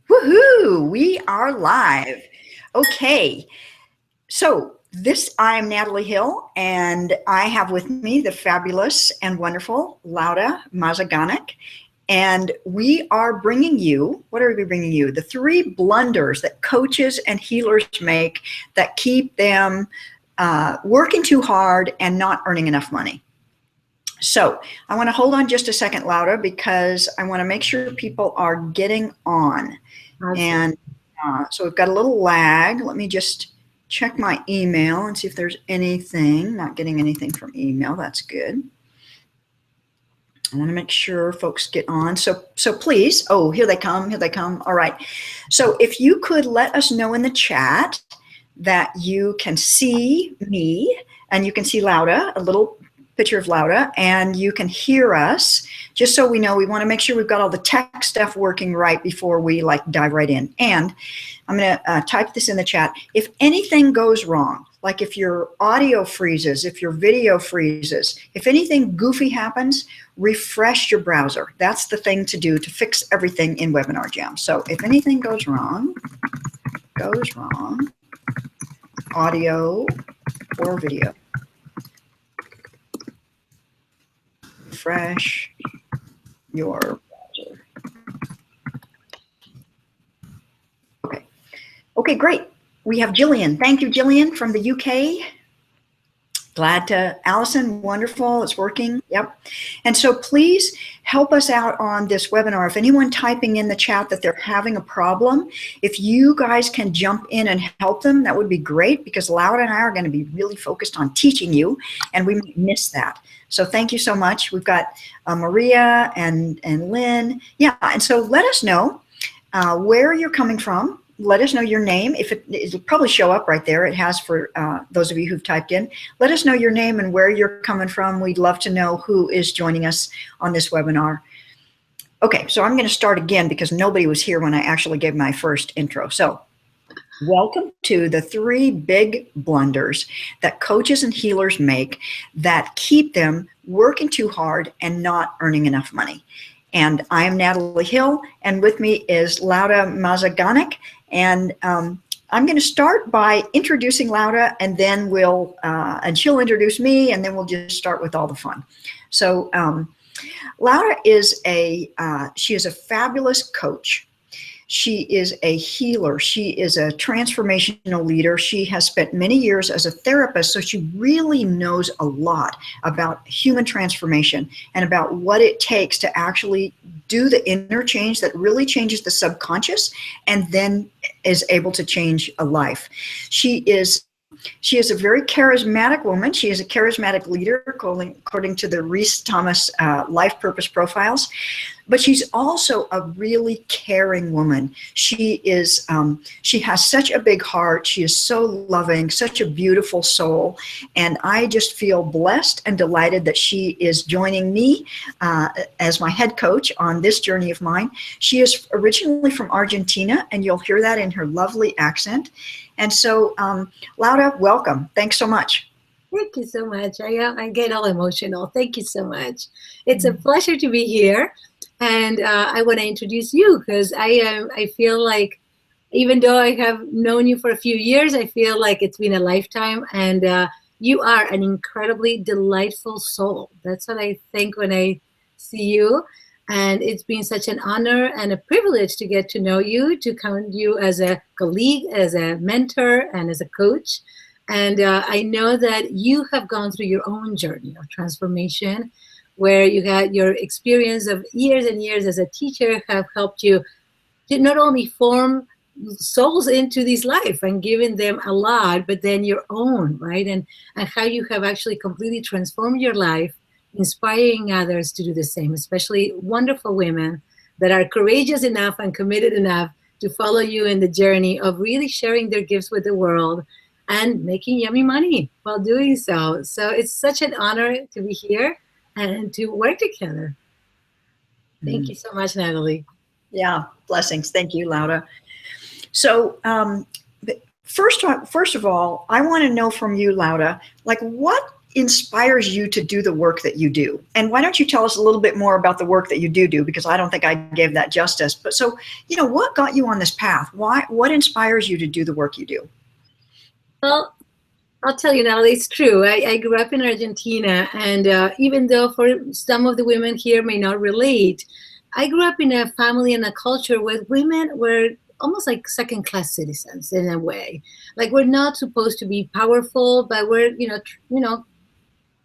Woohoo! We are live. Okay, so I'm Natalie Hill, and I have with me the fabulous and wonderful Laura Mazaganic. And we are bringing you, what are we bringing you? The three blunders that coaches and healers make that keep them working too hard and not earning enough money. So I want to hold on just a second, Laura, because I want to make sure people are getting on. Awesome. And so we've got a little lag. Let me just check my email and see if there's anything. Not getting anything from email. That's good. I want to make sure folks get on. So please. Oh, here they come. Here they come. All right. So if you could let us know in the chat that you can see me and you can see Laura, a little picture of Laura, and you can hear us, just so we know. We want to make sure we've got all the tech stuff working right before we dive right in. And I'm going to type this in the chat. If anything goes wrong, like if your audio freezes, if your video freezes, if anything goofy happens, refresh your browser. That's the thing to do to fix everything in Webinar Jam. So if anything goes wrong, audio or video, refresh your browser. Okay, great. We have Jillian. Thank you, Jillian, from the UK. Glad to, Allison, wonderful, it's working, yep. And so please help us out on this webinar. If anyone typing in the chat that they're having a problem, if you guys can jump in and help them, that would be great, because Laura and I are going to be really focused on teaching you, and we might miss that. So thank you so much. We've got Maria and Lynn. Yeah, and so let us know where you're coming from. Let us know your name. It'll probably show up right there. It has for those of you who've typed in. Let us know your name and where you're coming from. We'd love to know who is joining us on this webinar. Okay, so I'm going to start again because nobody was here when I actually gave my first intro. So welcome to the three big blunders that coaches and healers make that keep them working too hard and not earning enough money. And I am Natalie Hill, and with me is Laura Mazaganic. And I'm going to start by introducing Laura, and then and she'll introduce me, and then we'll just start with all the fun. So Laura is she is a fabulous coach. She is a healer. She is a transformational leader. She has spent many years as a therapist, so she really knows a lot about human transformation and about what it takes to actually do the inner change that really changes the subconscious and then is able to change a life. She is a very charismatic woman. She is a charismatic leader, according to the Reese Thomas Life Purpose Profiles. But she's also a really caring woman. She has such a big heart. She is so loving, such a beautiful soul. And I just feel blessed and delighted that she is joining me as my head coach on this journey of mine. She is originally from Argentina, and you'll hear that in her lovely accent. And so, Laura, welcome. Thanks so much. Thank you so much. I get all emotional. Thank you so much. It's a pleasure to be here. And I want to introduce you because I feel like, even though I have known you for a few years, I feel like it's been a lifetime. And you are an incredibly delightful soul. That's what I think when I see you. And it's been such an honor and a privilege to get to know you, to count you as a colleague, as a mentor, and as a coach. And I know that you have gone through your own journey of transformation, where you had your experience of years and years as a teacher have helped you to not only form souls into this life and giving them a lot, but then your own, right? And how you have actually completely transformed your life, inspiring others to do the same, especially wonderful women that are courageous enough and committed enough to follow you in the journey of really sharing their gifts with the world and making yummy money while doing so. So it's such an honor to be here and to work together. Thank you so much, Natalie. Yeah, blessings. Thank you, Laura. So first of all, I want to know from you, Laura, like what inspires you to do the work that you do? And why don't you tell us a little bit more about the work that you do, because I don't think I gave that justice. But so, what got you on this path? What inspires you to do the work you do? Well, I'll tell you now, it's true. I grew up in Argentina, and even though for some of the women here may not relate, I grew up in a family and a culture where women were almost like second-class citizens in a way. Like, we're not supposed to be powerful, but we're,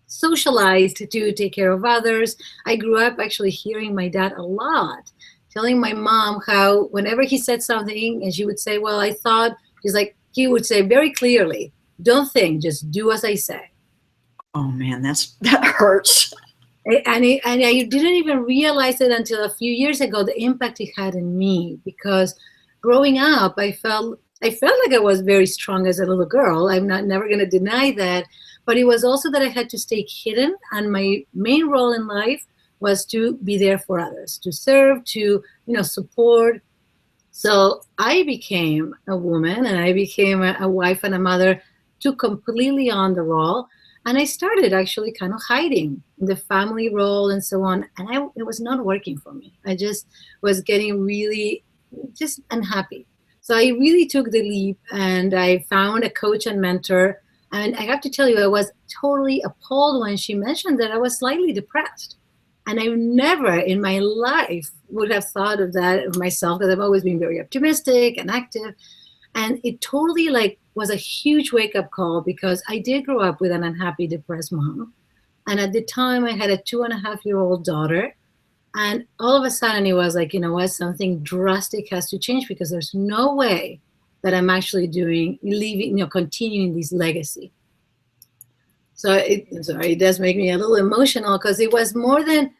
socialized to take care of others. I grew up actually hearing my dad a lot, telling my mom how whenever he said something and she would say, well, I thought, he would say very clearly, don't think, just do as I say. Oh man, that hurts. And I didn't even realize it until a few years ago, the impact it had on me, because growing up, I felt like I was very strong as a little girl. I'm never going to deny that. But it was also that I had to stay hidden. And my main role in life was to be there for others, to serve, to, support. So I became a woman, and I became a wife and a mother, took completely on the role. And I started actually kind of hiding the family role and so on. And it was not working for me. I just was getting really just unhappy. So I really took the leap, and I found a coach and mentor. And I have to tell you, I was totally appalled when she mentioned that I was slightly depressed. And I never in my life would have thought of that of myself, because I've always been very optimistic and active. And it totally was a huge wake-up call, because I did grow up with an unhappy, depressed mom. And at the time, I had a 2.5-year-old daughter. And all of a sudden, it was like, something drastic has to change, because there's no way that I'm actually continuing this legacy. So it does make me a little emotional, because it was more than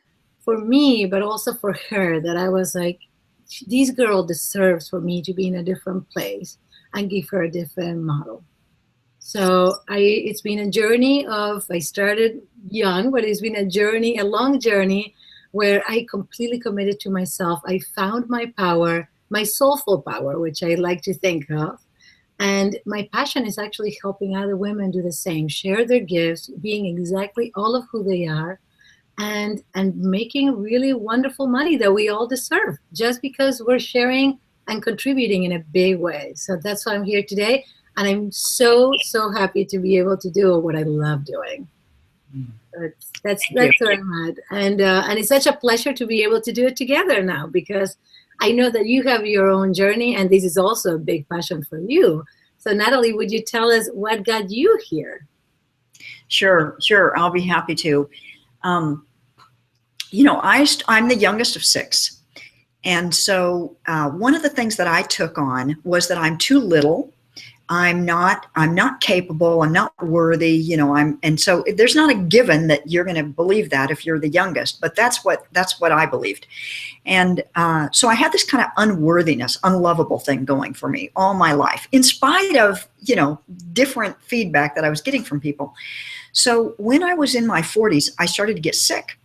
for me, but also for her, that I was like, this girl deserves for me to be in a different place and give her a different model. So it's been a journey I started young, but it's been a long journey where I completely committed to myself. I found my power, my soulful power, which I like to think of. And my passion is actually helping other women do the same, share their gifts, being exactly all of who they are, and making really wonderful money that we all deserve, just because we're sharing and contributing in a big way. So that's why I'm here today. And I'm so, so happy to be able to do what I love doing. That's where I'm at. And it's such a pleasure to be able to do it together now, because I know that you have your own journey, and this is also a big passion for you. So Natalie, would you tell us what got you here? Sure. I'll be happy to. I'm the youngest of 6. And so one of the things that I took on was that I'm too little. I'm not capable. I'm not worthy. And so there's not a given that you're going to believe that if you're the youngest, but that's what I believed. And so I had this kind of unworthiness, unlovable thing going for me all my life, in spite of, different feedback that I was getting from people. So when I was in my 40s, I started to get sick,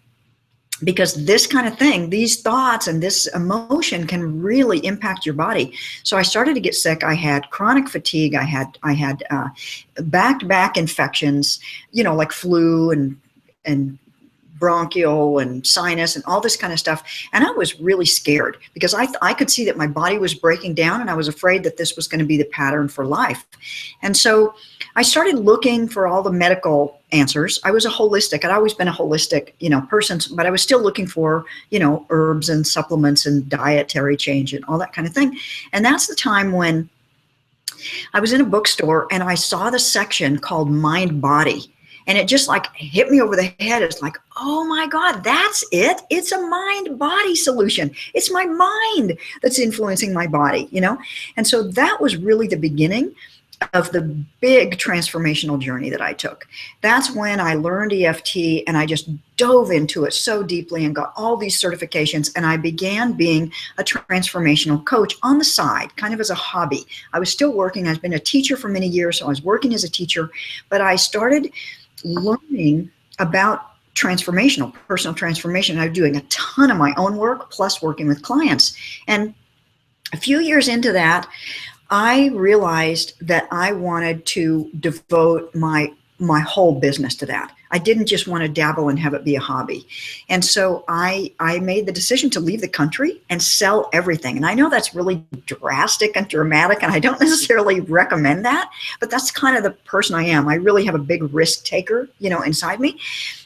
because this kind of thing, these thoughts and this emotion can really impact your body. So I started to get sick. I had chronic fatigue. I had back-to-back infections, like flu and bronchial and sinus and all this kind of stuff. And I was really scared, because I could see that my body was breaking down, and I was afraid that this was going to be the pattern for life. And so I started looking for all the medical answers. I was I'd always been a holistic, person, but I was still looking for, herbs and supplements and dietary change and all that kind of thing. And that's the time when I was in a bookstore, and I saw the section called Mind Body. And it just hit me over the head. It's like, oh my God, that's it. It's a mind body solution. It's my mind that's influencing my body, And so that was really the beginning of the big transformational journey that I took. That's when I learned EFT, and I just dove into it so deeply and got all these certifications. And I began being a transformational coach on the side, kind of as a hobby. I was still working. I've been a teacher for many years, so I was working as a teacher, but I started learning about personal transformation. I was doing a ton of my own work, plus working with clients. And a few years into that, I realized that I wanted to devote my whole business to that. I didn't just want to dabble and have it be a hobby. And so I made the decision to leave the country and sell everything. And I know that's really drastic and dramatic, and I don't necessarily recommend that, but that's kind of the person I am. I really have a big risk taker, inside me,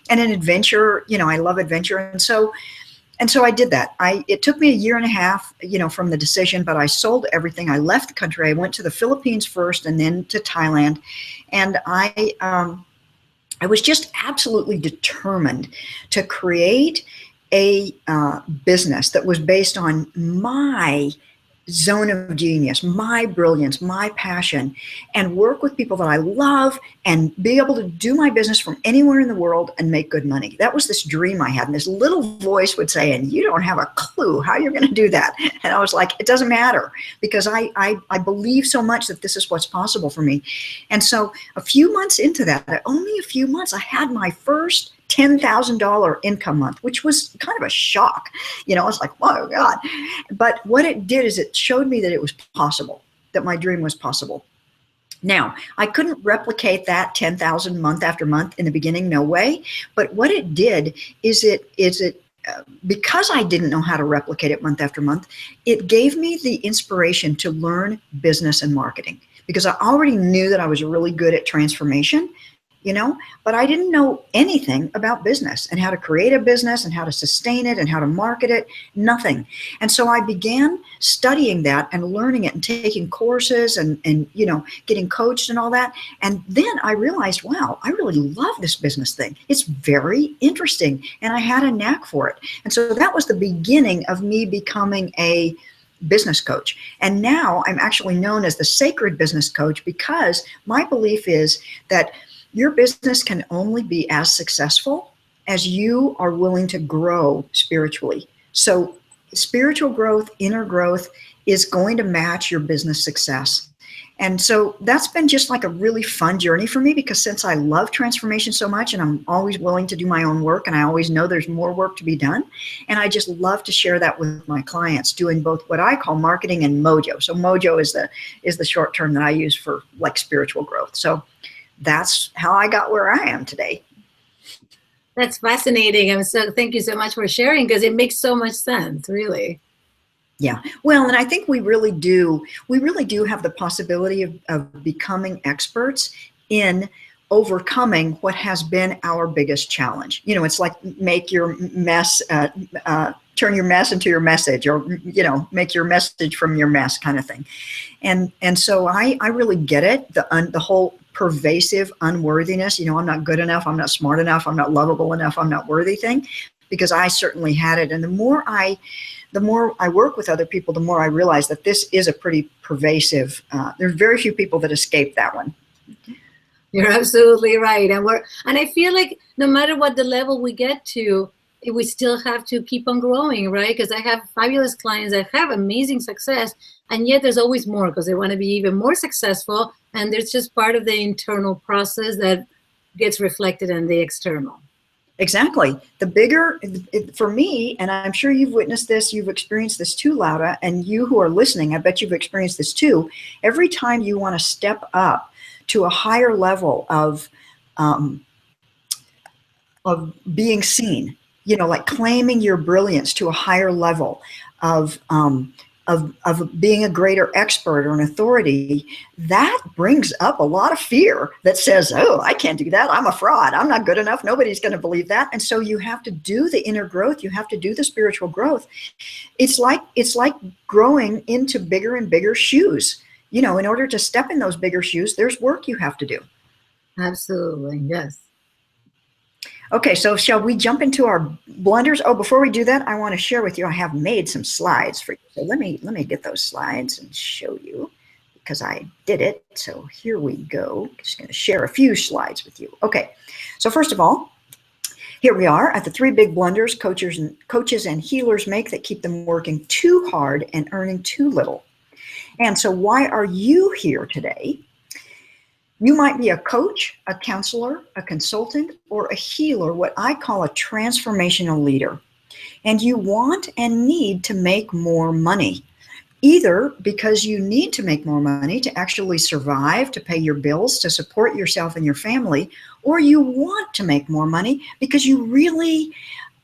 and an adventure. I love adventure. And so I did that. It took me a year and a half, from the decision, but I sold everything. I left the country. I went to the Philippines first and then to Thailand. And I was just absolutely determined to create a business that was based on my zone of genius, my brilliance, my passion, and work with people that I love and be able to do my business from anywhere in the world and make good money. That was this dream I had. And this little voice would say, and you don't have a clue how you're going to do that. And I was like, it doesn't matter, because I believe so much that this is what's possible for me. And so a few months into that, only a few months, I had my first $10,000 income month, which was kind of a shock. I was like, oh God. But what it did is it showed me that it was possible, that my dream was possible. Now, I couldn't replicate that 10,000 month after month in the beginning, no way. But what it did is because I didn't know how to replicate it month after month, it gave me the inspiration to learn business and marketing, because I already knew that I was really good at transformation, but I didn't know anything about business and how to create a business and how to sustain it and how to market it, nothing. And so I began studying that and learning it and taking courses and getting coached and all that. And then I realized, wow, I really love this business thing. It's very interesting. And I had a knack for it. And so that was the beginning of me becoming a business coach. And now I'm actually known as the sacred business coach, because my belief is that your business can only be as successful as you are willing to grow spiritually. So spiritual growth, inner growth is going to match your business success. And so that's been just like a really fun journey for me, because since I love transformation so much and I'm always willing to do my own work, and I always know there's more work to be done. And I just love to share that with my clients, doing both what I call marketing and mojo. So mojo is the short term that I use for like spiritual growth. So that's how I got where I am today. That's fascinating. Thank you so much for sharing, because it makes so much sense, really. Yeah. Well, and I think we really do have the possibility of becoming experts in overcoming what has been our biggest challenge. It's like make your mess, turn your mess into your message, or, make your message from your mess kind of thing. And so I really get it. The whole pervasive unworthiness, I'm not good enough, I'm not smart enough, I'm not lovable enough, I'm not worthy thing, because I certainly had it. And the more I work with other people, the more I realize that this is a pretty pervasive, there's very few people that escape that one. You're absolutely right. And I feel like no matter what the level we get to, we still have to keep on growing, right? Because I have fabulous clients that have amazing success, and yet there's always more, because they want to be even more successful. And there's just part of the internal process that gets reflected in the external. Exactly. The bigger, for me, and I'm sure you've witnessed this, you've experienced this too, Laura, and you who are listening, I bet you've experienced this too. Every time you want to step up to a higher level of being seen, like claiming your brilliance to a higher level of being a greater expert or an authority, that brings up a lot of fear that says, oh, I can't do that. I'm a fraud. I'm not good enough. Nobody's going to believe that. And so you have to do the inner growth. You have to do the spiritual growth. It's like growing into bigger and bigger shoes. In order to step in those bigger shoes, there's work you have to do. Absolutely. Yes. Okay, so shall we jump into our blunders? Oh, before we do that, I want to share with you, I have made some slides for you. So let me get those slides and show you, because I did it. So here we go. Just going to share a few slides with you. Okay, so first of all, here we are at the 3 big blunders coaches and healers make that keep them working too hard and earning too little. And so why are you here today? You might be a coach, a counselor, a consultant, or a healer, what I call a transformational leader. And you want and need to make more money. either because you need to make more money to actually survive, to pay your bills, to support yourself and your family, or you want to make more money because you really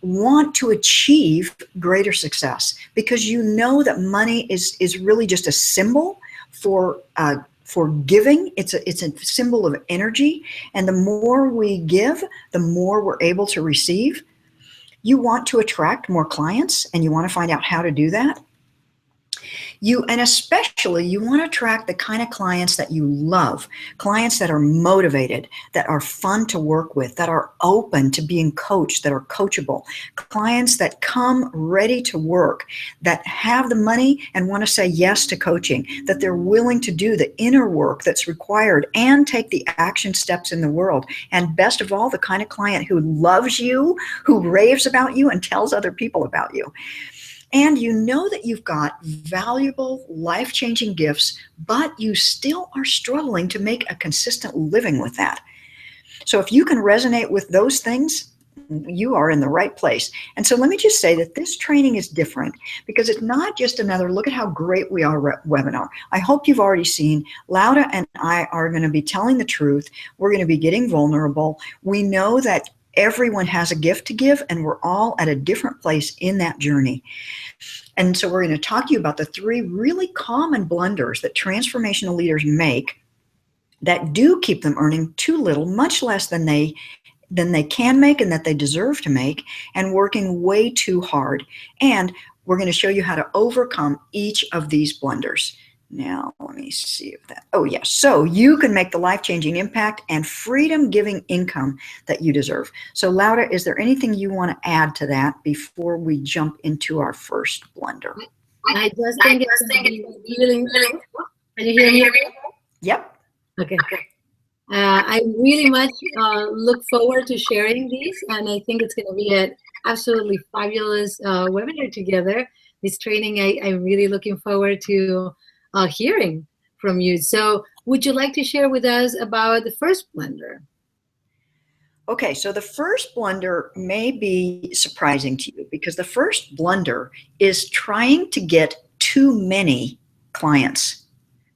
want to achieve greater success, because you know that money is really just a symbol for giving. It's a symbol of energy, and the more we give, the more we're able to receive. You want to attract more clients, and you want to find out how to do that. And especially you want to attract the kind of clients that you love, clients that are motivated, that are fun to work with, that are open to being coached, that are coachable, clients that come ready to work, that have the money and want to say yes to coaching, that they're willing to do the inner work that's required and take the action steps in the world. And best of all, the kind of client who loves you, who raves about you and tells other people about you. And you know that you've got valuable, life-changing gifts, but you still are struggling to make a consistent living with that. So if you can resonate with those things, you are in the right place. And so let me just say that this training is different because it's not just another look at how great we are webinar. I hope you've already seen Laura and I are going to be telling the truth. We're going to be getting vulnerable. We know that everyone has a gift to give, and we're all at a different place in that journey. And so we're going to talk to you about the 3 really common blunders that transformational leaders make that do keep them earning too little, much less than they can make and that they deserve to make, and working way too hard. And we're going to show you how to overcome each of these blunders. Now, let me see if that, oh yes. So you can make the life-changing impact and freedom-giving income that you deserve. So Laura, is there anything you want to add to that before we jump into our first blunder? I just think it's really, can you hear me? Yep. Okay. I really much look forward to sharing these, and I think it's going to be an absolutely fabulous webinar together. This training, I'm really looking forward to hearing from you. So would you like to share with us about the first blunder? Okay, so the first blunder may be surprising to you because the first blunder is trying to get too many clients.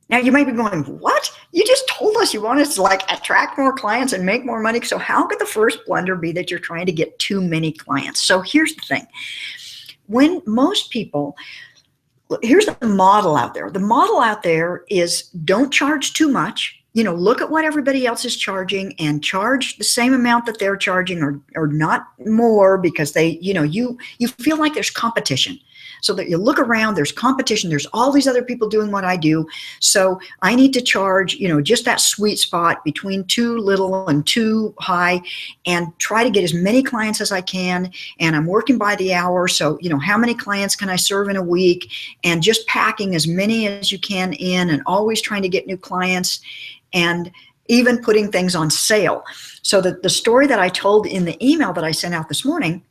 Now you might be going, what? You just told us you wanted to like attract more clients and make more money. So how could the first blunder be that you're trying to get too many clients? So here's the thing. When most people, here's the model out there. The model out there is don't charge too much. You know, look at what everybody else is charging and charge the same amount that they're charging or not more, because they, you know, you feel like there's competition. So that you look around, there's competition, there's all these other people doing what I do. So I need to charge, you know, just that sweet spot between too little and too high, and try to get as many clients as I can. And I'm working by the hour. So, you know, how many clients can I serve in a week? And just packing as many as you can in, and always trying to get new clients, and even putting things on sale. So that the story that I told in the email that I sent out this morning,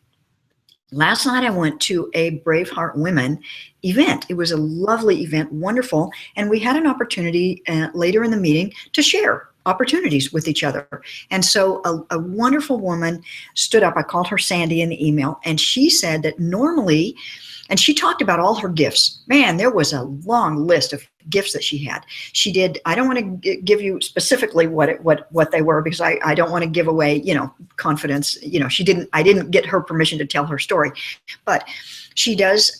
last night I went to a Braveheart Women event. It was a lovely event, wonderful. And we had an opportunity later in the meeting to share opportunities with each other. And so a wonderful woman stood up. I called her Sandy in the email, and she said that normally, and she talked about all her gifts. Man, there was a long list of gifts that she had. She did, I don't want to give you specifically what they were, because I don't want to give away, you know, confidence. You know, I didn't get her permission to tell her story, but she does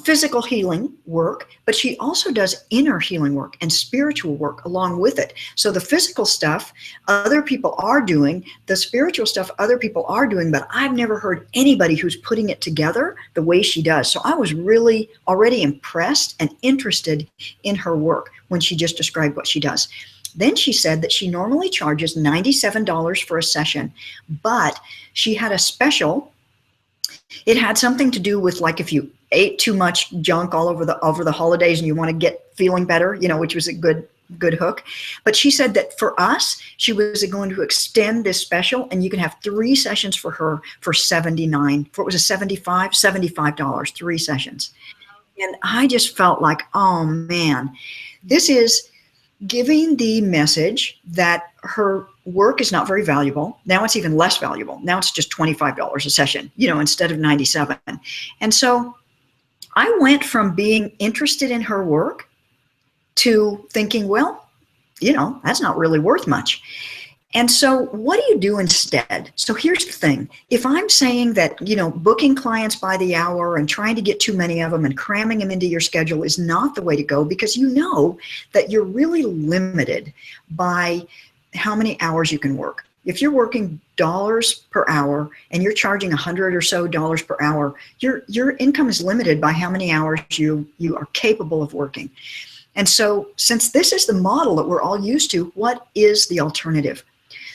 physical healing work, but she also does inner healing work and spiritual work along with it. So the physical stuff other people are doing, the spiritual stuff other people are doing, but I've never heard anybody who's putting it together the way she does. So I was really already impressed and interested in her work when she just described what she does. Then she said that she normally charges $97 for a session, but she had a special. It had something to do with, like, if you ate too much junk all over the holidays and you want to get feeling better, you know, which was a good hook. But she said that for us, she was going to extend this special, and you can have 3 sessions for her for $79. For, it was a $75, 3 sessions. And I just felt like, oh man, this is giving the message that her work is not very valuable. Now it's even less valuable. Now it's just $25 a session, you know, instead of $97. And so I went from being interested in her work to thinking, well, that's not really worth much. And so what do you do instead? So here's the thing. If I'm saying that, booking clients by the hour and trying to get too many of them and cramming them into your schedule is not the way to go, because you know that you're really limited by how many hours you can work. If you're working dollars per hour and you're charging $100 or so per hour, your income is limited by how many hours you are capable of working. And so since this is the model that we're all used to, what is the alternative?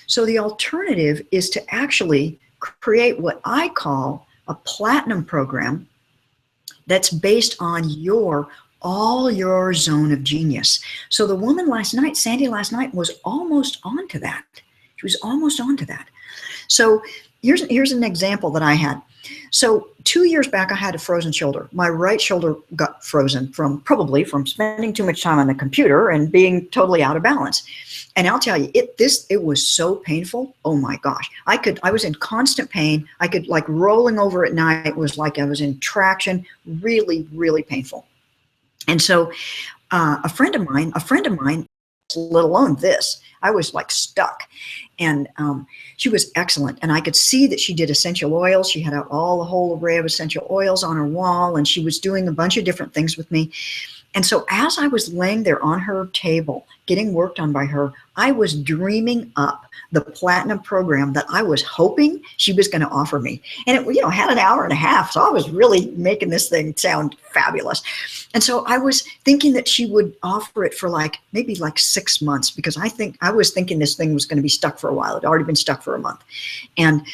So the alternative is to actually create what I call a platinum program that's based on all your zone of genius. So the woman last night, Sandy last night, was almost onto that. She was almost onto that. So here's an example that I had. So 2 years back, I had a frozen shoulder. My right shoulder got frozen probably from spending too much time on the computer and being totally out of balance. And I'll tell you, it was so painful. Oh my gosh. I was in constant pain. I could, like, rolling over at night was like I was in traction, really, really painful. And so a friend of mine, let alone this, I was like stuck. And she was excellent. And I could see that she did essential oils. She had a whole array of essential oils on her wall, and she was doing a bunch of different things with me. And so as I was laying there on her table, getting worked on by her, I was dreaming up the platinum program that I was hoping she was going to offer me. And it, had an hour and a half. So I was really making this thing sound fabulous. And so I was thinking that she would offer it for maybe 6 months, because I was thinking this thing was going to be stuck for a while. It had already been stuck for a month. And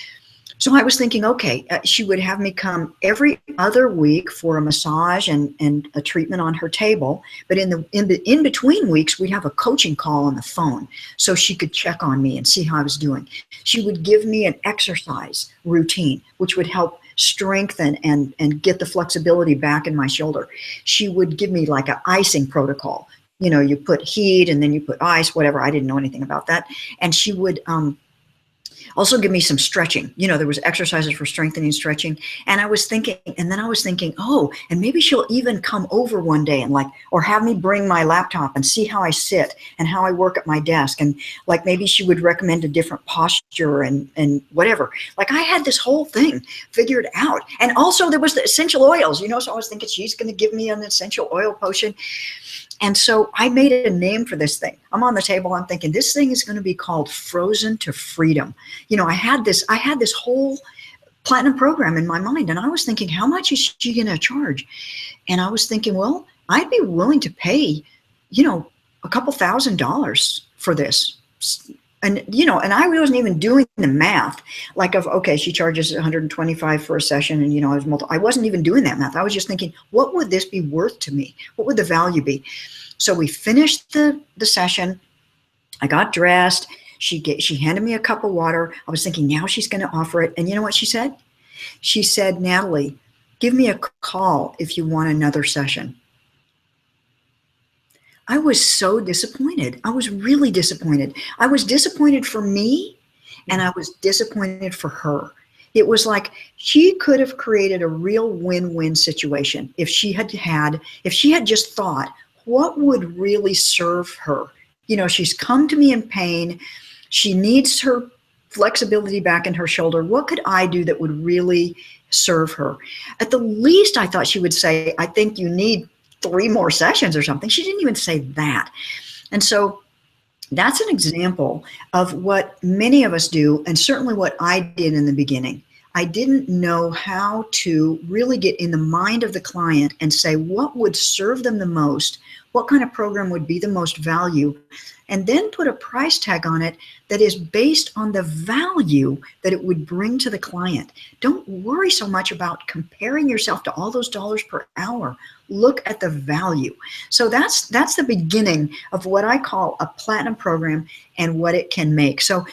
so I was thinking, okay, she would have me come every other week for a massage and a treatment on her table. But in between weeks, we'd have a coaching call on the phone so she could check on me and see how I was doing. She would give me an exercise routine, which would help strengthen and get the flexibility back in my shoulder. She would give me like an icing protocol. You put heat and then you put ice, whatever. I didn't know anything about that. And she would also give me some stretching. There was exercises for strengthening, stretching. And I was thinking, oh, and maybe she'll even come over one day and or have me bring my laptop and see how I sit and how I work at my desk. And maybe she would recommend a different posture and whatever. I had this whole thing figured out. And also there was the essential oils, so I was thinking she's going to give me an essential oil potion. And so I made a name for this thing. I'm on the table. I'm thinking this thing is going to be called Frozen to Freedom. I had this whole platinum program in my mind, and I was thinking, how much is she going to charge? And I was thinking, well, I'd be willing to pay, a couple $1,000s for this. And, and I wasn't even doing the math okay, she charges $125 for a session. And, I wasn't even doing that math. I was just thinking, what would this be worth to me? What would the value be? So we finished the session. I got dressed. She handed me a cup of water. I was thinking, now she's going to offer it. And you know what she said? She said, Natalie, give me a call if you want another session. I was so disappointed. I was really disappointed. I was disappointed for me, and I was disappointed for her. It was like she could have created a real win-win situation if she had just thought, what would really serve her? She's come to me in pain. She needs her flexibility back in her shoulder. What could I do that would really serve her? At the least, I thought she would say, I think you need 3 more sessions or something. She didn't even say that. And so that's an example of what many of us do, and certainly what I did in the beginning. I didn't know how to really get in the mind of the client and say what would serve them the most, what kind of program would be the most value, and then put a price tag on it that is based on the value that it would bring to the client. Don't worry so much about comparing yourself to all those dollars per hour. Look at the value. So that's the beginning of what I call a platinum program and what it can make. So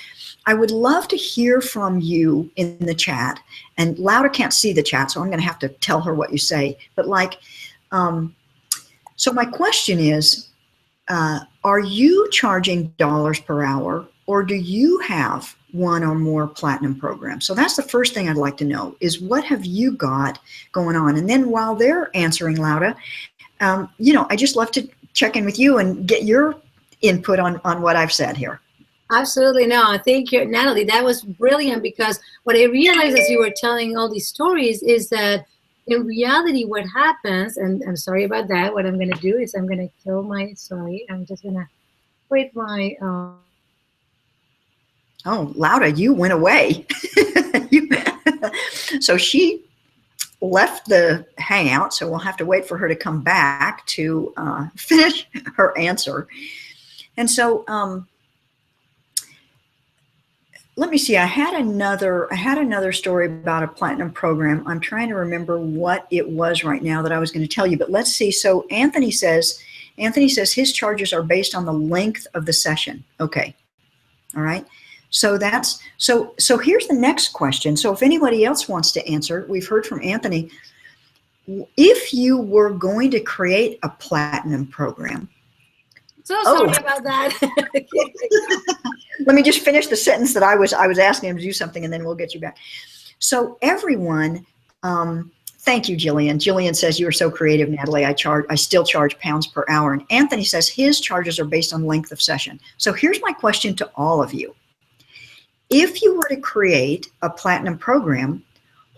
I would love to hear from you in the chat. And Laura can't see the chat, so I'm going to have to tell her what you say. But so my question is, are you charging dollars per hour, or do you have one or more platinum programs? So that's the first thing I'd like to know is what have you got going on? And then while they're answering, Laura, I just love to check in with you and get your input on what I've said here. Absolutely. No, thank you, Natalie. That was brilliant, because what I realized as you were telling all these stories is that in reality, what happens, and I'm sorry about that, what I'm going to do is I'm going to kill my, sorry, I'm just going to quit my. Oh, Laura, you went away. So she left the hangout, so we'll have to wait for her to come back to finish her answer. And so let me see. I had another story about a platinum program. I'm trying to remember what it was right now that I was going to tell you, but let's see. So Anthony says his charges are based on the length of the session. Okay. All right. So so here's the next question. So if anybody else wants to answer, we've heard from Anthony. If you were going to create a platinum program. So sorry about that. Let me just finish the sentence that I was asking him to do something, and then we'll get you back. So everyone, thank you, Jillian. Jillian says you are so creative, Natalie. I still charge pounds per hour. And Anthony says his charges are based on length of session. So here's my question to all of you. If you were to create a platinum program,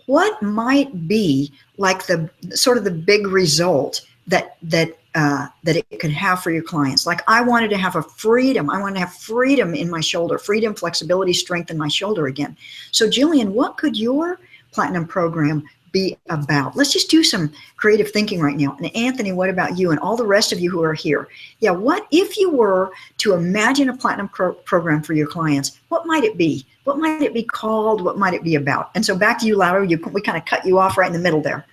what might be like the sort of the big result that it could have for your clients? Like I wanted to have freedom in my shoulder, freedom, flexibility, strength in my shoulder again. So Jillian, what could your platinum program be about? Let's just do some creative thinking right now. And Anthony, what about you and all the rest of you who are here? Yeah, what if you were to imagine a platinum program for your clients? What might it be? What might it be called? What might it be about? And so back to you, Laura. We kind of cut you off right in the middle there.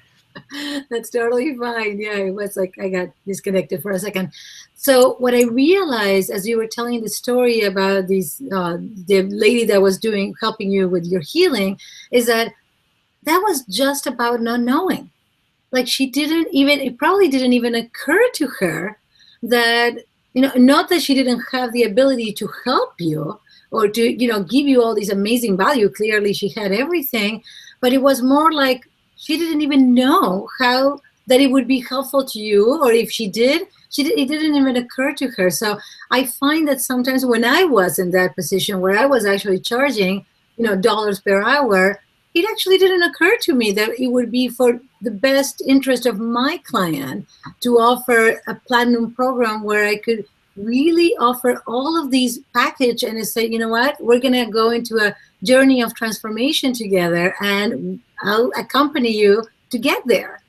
That's totally fine. Yeah, it was like I got disconnected for a second. So what I realized as you were telling the story about the lady that was helping you with your healing is that was just about not knowing. Like it probably didn't even occur to her that, not that she didn't have the ability to help you or to, give you all these amazing value. Clearly she had everything, but it was more like she didn't even know how that it would be helpful to you, or if she did, it didn't even occur to her. So I find that sometimes when I was in that position where I was actually charging, dollars per hour, it actually didn't occur to me that it would be for the best interest of my client to offer a platinum program where I could really offer all of these package and say, you know what, we're going to go into a journey of transformation together and I'll accompany you to get there.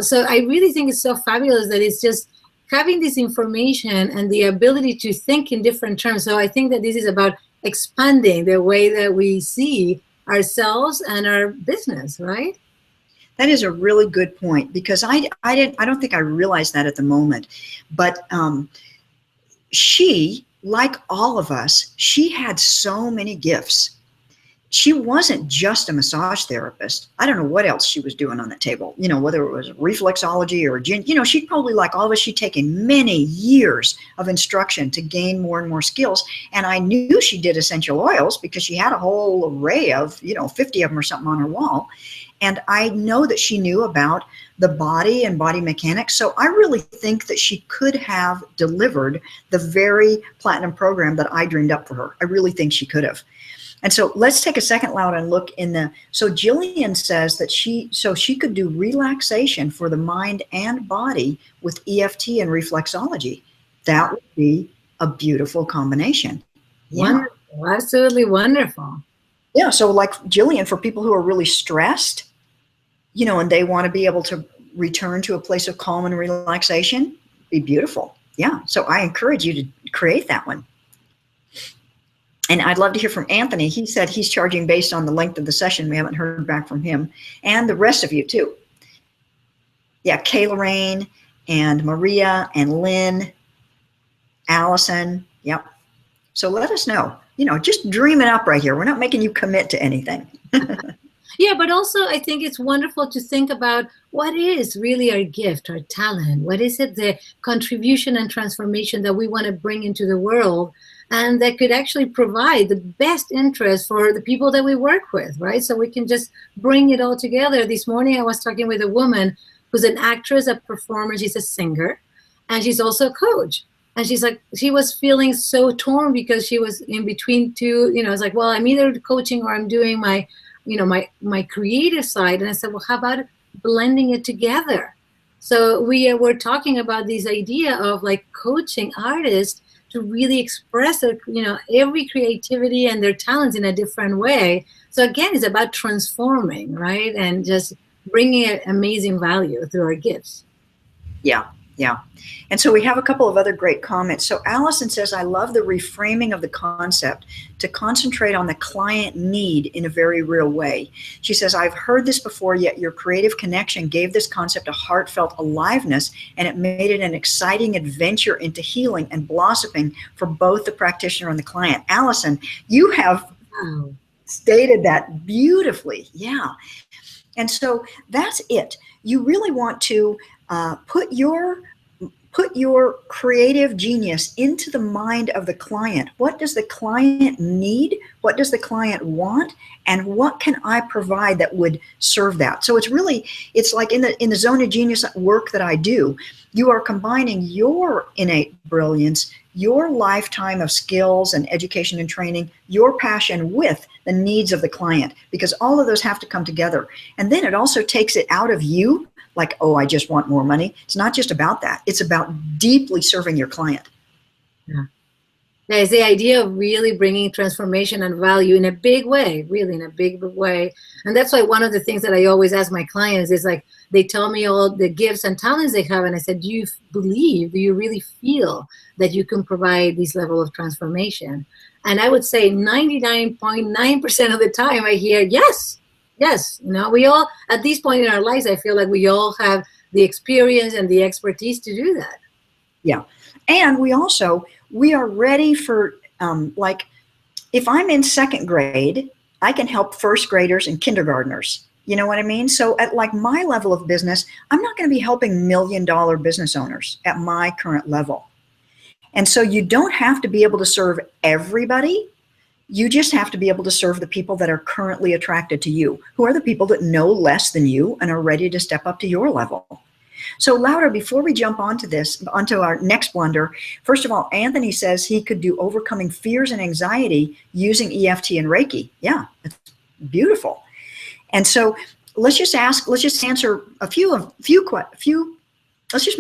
So I really think it's so fabulous that it's just having this information and the ability to think in different terms. So I think that this is about expanding the way that we see ourselves and our business, right? That is a really good point, because I don't think I realized that at the moment, but she, like all of us, she had so many gifts. She wasn't just a massage therapist. I don't know what else she was doing on the table, whether it was reflexology or, she'd probably, like all of us, she'd taken many years of instruction to gain more and more skills. And I knew she did essential oils because she had a whole array of, 50 of them or something on her wall. And I know that she knew about the body and body mechanics. So I really think that she could have delivered the very platinum program that I dreamed up for her. I really think she could have. And so let's take a second, Laura, and look so Jillian says that she could do relaxation for the mind and body with EFT and reflexology. That would be a beautiful combination. Yeah. Wonderful. Absolutely wonderful. Yeah. So like Jillian, for people who are really stressed, and they want to be able to return to a place of calm and relaxation, be beautiful. Yeah. So I encourage you to create that one. And I'd love to hear from Anthony. He said he's charging based on the length of the session. We haven't heard back from him. And the rest of you too. Yeah, Kay Lorraine and Maria and Lynn, Allison. Yep. So let us know. Just dream it up right here. We're not making you commit to anything. Yeah, but also I think it's wonderful to think about what is really our gift, our talent. What is it, the contribution and transformation that we want to bring into the world? and that could actually provide the best interest for the people that we work with, right? So we can just bring it all together. This morning I was talking with a woman who's an actress, a performer, she's a singer, and she's also a coach. And she's like, she was feeling so torn because she was in between two, it's like, well, I'm either coaching or I'm doing my, my creative side. And I said, well, how about blending it together? So we were talking about this idea of like coaching artists to really express their, every creativity and their talents in a different way. So again, it's about transforming, right? And just bringing amazing value through our gifts. Yeah. Yeah. And so we have a couple of other great comments. So Allison says, I love the reframing of the concept to concentrate on the client need in a very real way. She says, I've heard this before, yet your creative connection gave this concept a heartfelt aliveness, and it made it an exciting adventure into healing and blossoming for both the practitioner and the client. Allison, you have stated that beautifully. Yeah. And so that's it. You really want to put your creative genius into the mind of the client. What does the client need? What does the client want? And what can I provide that would serve that? So it's like in the zone of genius work that I do, you are combining your innate brilliance, your lifetime of skills and education and training, your passion with the needs of the client, because all of those have to come together. And then it also takes it out of you, like, oh, I just want more money. It's not just about that. It's about deeply serving your client. Yeah. It's the idea of really bringing transformation and value in a big way, really in a big way. And that's why one of the things that I always ask my clients is like, they tell me all the gifts and talents they have. And I said, do you really feel that you can provide this level of transformation? And I would say 99.9% of the time I hear, yes. Yes, we all, at this point in our lives, I feel like we all have the experience and the expertise to do that. Yeah. And we are ready for, like, if I'm in second grade, I can help first graders and kindergartners. You know what I mean? So at like my level of business, I'm not going to be helping $1 million business owners at my current level. And so you don't have to be able to serve everybody. You just have to be able to serve the people that are currently attracted to you, who are the people that know less than you and are ready to step up to your level. So Laura, before we jump onto our next blunder, first of all, Anthony says he could do overcoming fears and anxiety using EFT and Reiki. Yeah, it's beautiful. And so let's just answer let's just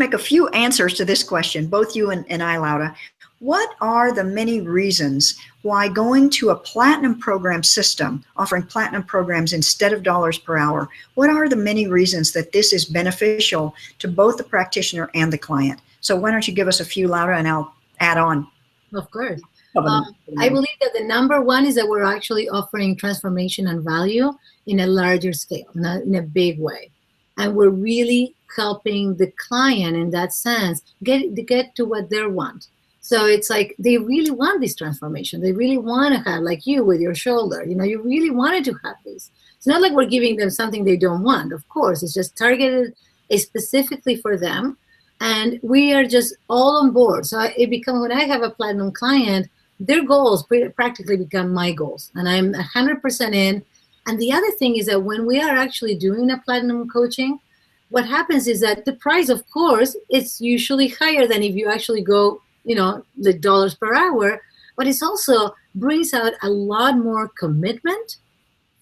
make a few answers to this question, both you and I, Laura. What are the many reasons why going to a platinum program system, offering platinum programs instead of dollars per hour, what are the many reasons that this is beneficial to both the practitioner and the client? So why don't you give us a few, Laura, and I'll add on. Of course. I believe that the number one is that we're actually offering transformation and value in a larger scale, in a big way. And we're really helping the client in that sense get to what they want. So it's like they really want this transformation. They really want to have, like you with your shoulder, you really wanted to have this. It's not like we're giving them something they don't want. Of course, it's just targeted specifically for them. And we are just all on board. So when I have a platinum client, their goals practically become my goals. And I'm 100% in. And the other thing is that when we are actually doing a platinum coaching, what happens is that the price, of course, it's usually higher than if you actually go the dollars per hour, but it also brings out a lot more commitment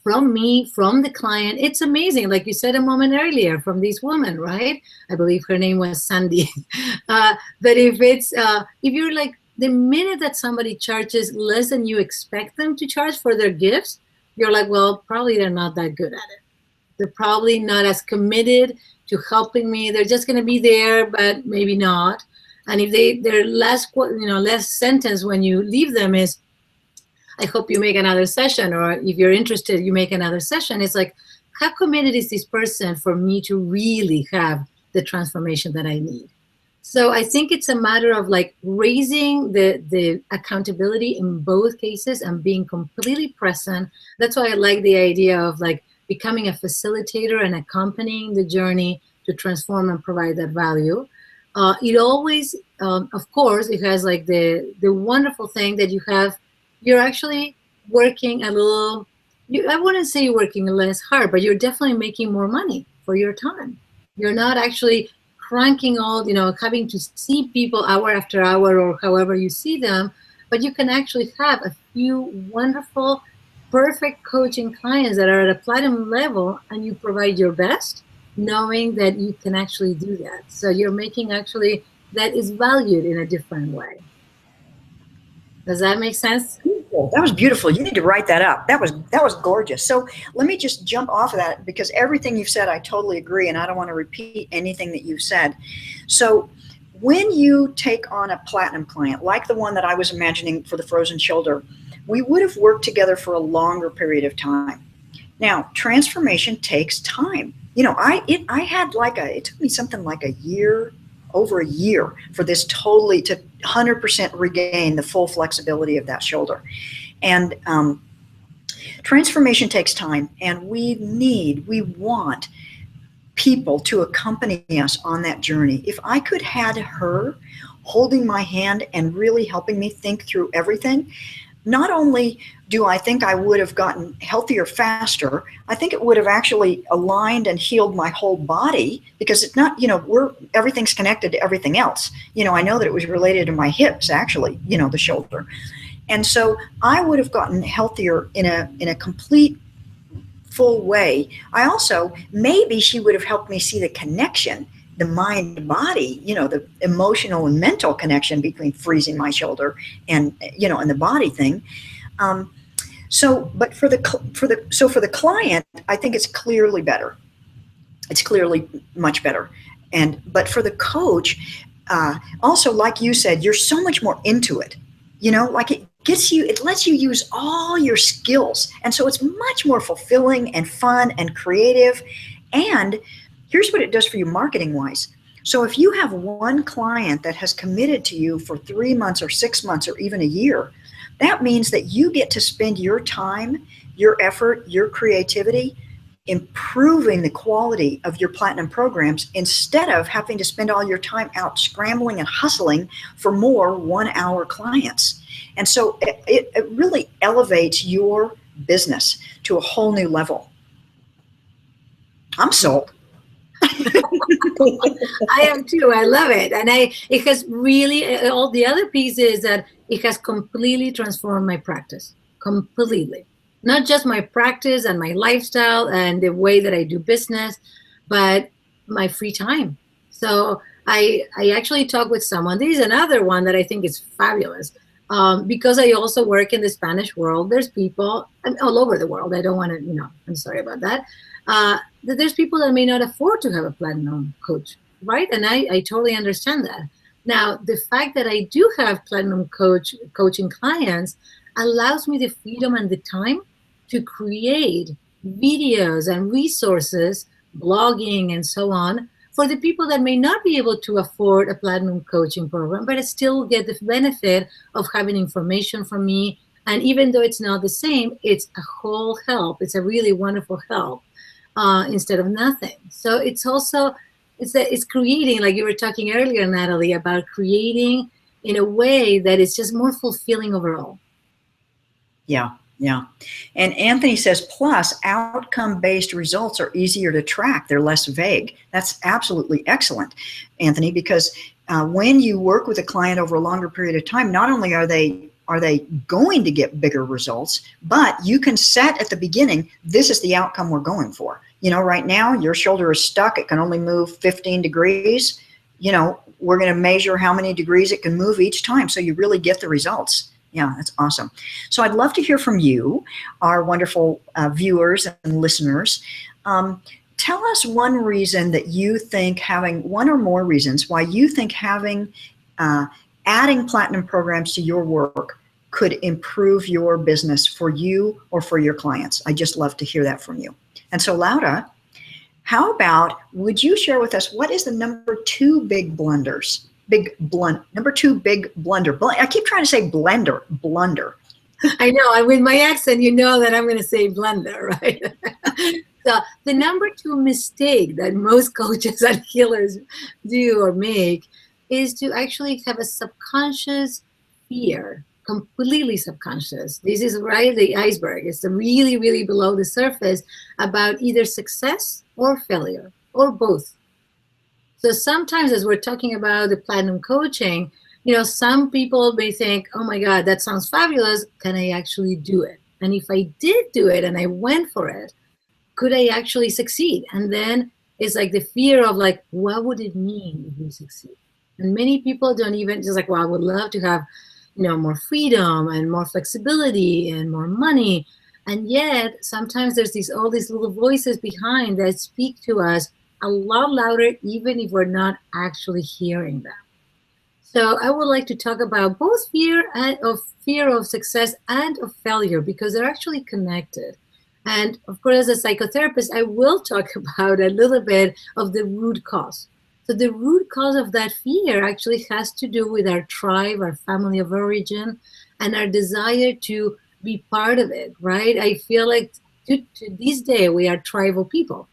from me, from the client. It's amazing, like you said a moment earlier, from this woman, right? I believe her name was Sandy. But if you're like, the minute that somebody charges less than you expect them to charge for their gifts, you're like, well, probably they're not that good at it. They're probably not as committed to helping me. They're just going to be there, but maybe not. And if their last sentence when you leave them is, I hope you make another session, or if you're interested, you make another session. It's like, how committed is this person for me to really have the transformation that I need? So I think it's a matter of like raising the accountability in both cases and being completely present. That's why I like the idea of like becoming a facilitator and accompanying the journey to transform and provide that value. It always, of course, it has like the wonderful thing that you're actually working a little, I wouldn't say you're working less hard, but you're definitely making more money for your time. You're not actually cranking all, having to see people hour after hour or however you see them, but you can actually have a few wonderful, perfect coaching clients that are at a platinum level, and you provide your best, knowing that you can actually do that. So you're making actually that is valued in a different way. Does that make sense? That was beautiful. You need to write that up. That was gorgeous. So let me just jump off of that, because everything you've said, I totally agree, and I don't want to repeat anything that you've said. So when you take on a platinum client, like the one that I was imagining for the frozen shoulder, we would have worked together for a longer period of time. Now, transformation takes time. It took me something like over a year for this totally to 100% regain the full flexibility of that shoulder. And transformation takes time, and we want people to accompany us on that journey. If I could had her holding my hand and really helping me think through everything, not only do I think I would have gotten healthier faster, I think it would have actually aligned and healed my whole body, because it's not, everything's connected to everything else. I know that it was related to my hips, actually, the shoulder. And so I would have gotten healthier in a complete, full way. I also, maybe she would have helped me see the connection, the mind body, the emotional and mental connection between freezing my shoulder and the body thing. But for the client, I think it's clearly better. It's clearly much better. But for the coach, also, like you said, you're so much more into it. It lets you use all your skills. And so it's much more fulfilling and fun and creative. And here's what it does for you marketing wise. So if you have one client that has committed to you for 3 months or 6 months or even a year, that means that you get to spend your time, your effort, your creativity improving the quality of your platinum programs, instead of having to spend all your time out scrambling and hustling for more 1-hour clients. And so it really elevates your business to a whole new level. I'm sold. I am too. I love it. And it has really, all the other pieces that it has completely transformed my practice. Completely. Not just my practice and my lifestyle and the way that I do business, but my free time. So I actually talked with someone. This is another one that I think is fabulous. Because I also work in the Spanish world, there's people all over the world. I don't want to, I'm sorry about that. There's people that may not afford to have a platinum coach, right? And I totally understand that. Now, the fact that I do have platinum coaching clients allows me the freedom and the time to create videos and resources, blogging and so on, for the people that may not be able to afford a platinum coaching program, but still get the benefit of having information from me. And even though it's not the same, it's a whole help. It's a really wonderful help instead of nothing. So it's also, it's creating, like you were talking earlier, Natalie, about creating in a way that is just more fulfilling overall. Yeah. And Anthony says, plus outcome-based results are easier to track. They're less vague. That's absolutely excellent, Anthony, because when you work with a client over a longer period of time, not only are they going to get bigger results, but you can set at the beginning, this is the outcome we're going for. Right now your shoulder is stuck. It can only move 15 degrees. We're going to measure how many degrees it can move each time, so you really get the results. Yeah, that's awesome. So I'd love to hear from you, our wonderful viewers and listeners. Tell us one reason that you think one or more reasons why you think adding platinum programs to your work could improve your business for you or for your clients. I just love to hear that from you. And so Laura, how about, would you share with us, what is the number 2 big blunders? Number 2 big blunder. I keep trying to say blunder. I know, and with my accent, you know that I'm going to say blunder, right? So the number 2 mistake that most coaches and healers do or make is to actually have a subconscious fear, completely subconscious. This is right the iceberg. It's really, really below the surface about either success or failure or both. So sometimes, as we're talking about the platinum coaching, some people may think, oh my God, that sounds fabulous. Can I actually do it? And if I did do it and I went for it, could I actually succeed? And then it's like the fear of like, what would it mean if you succeed? And many people don't even just like, well, I would love to have, more freedom and more flexibility and more money. And yet sometimes there's all these little voices behind that speak to us a lot louder, even if we're not actually hearing them. So I would like to talk about both fear of success and of failure, because they're actually connected. And of course, as a psychotherapist, I will talk about a little bit of the root cause. So the root cause of that fear actually has to do with our tribe, our family of origin, and our desire to be part of it, right? I feel like to this day, we are tribal people.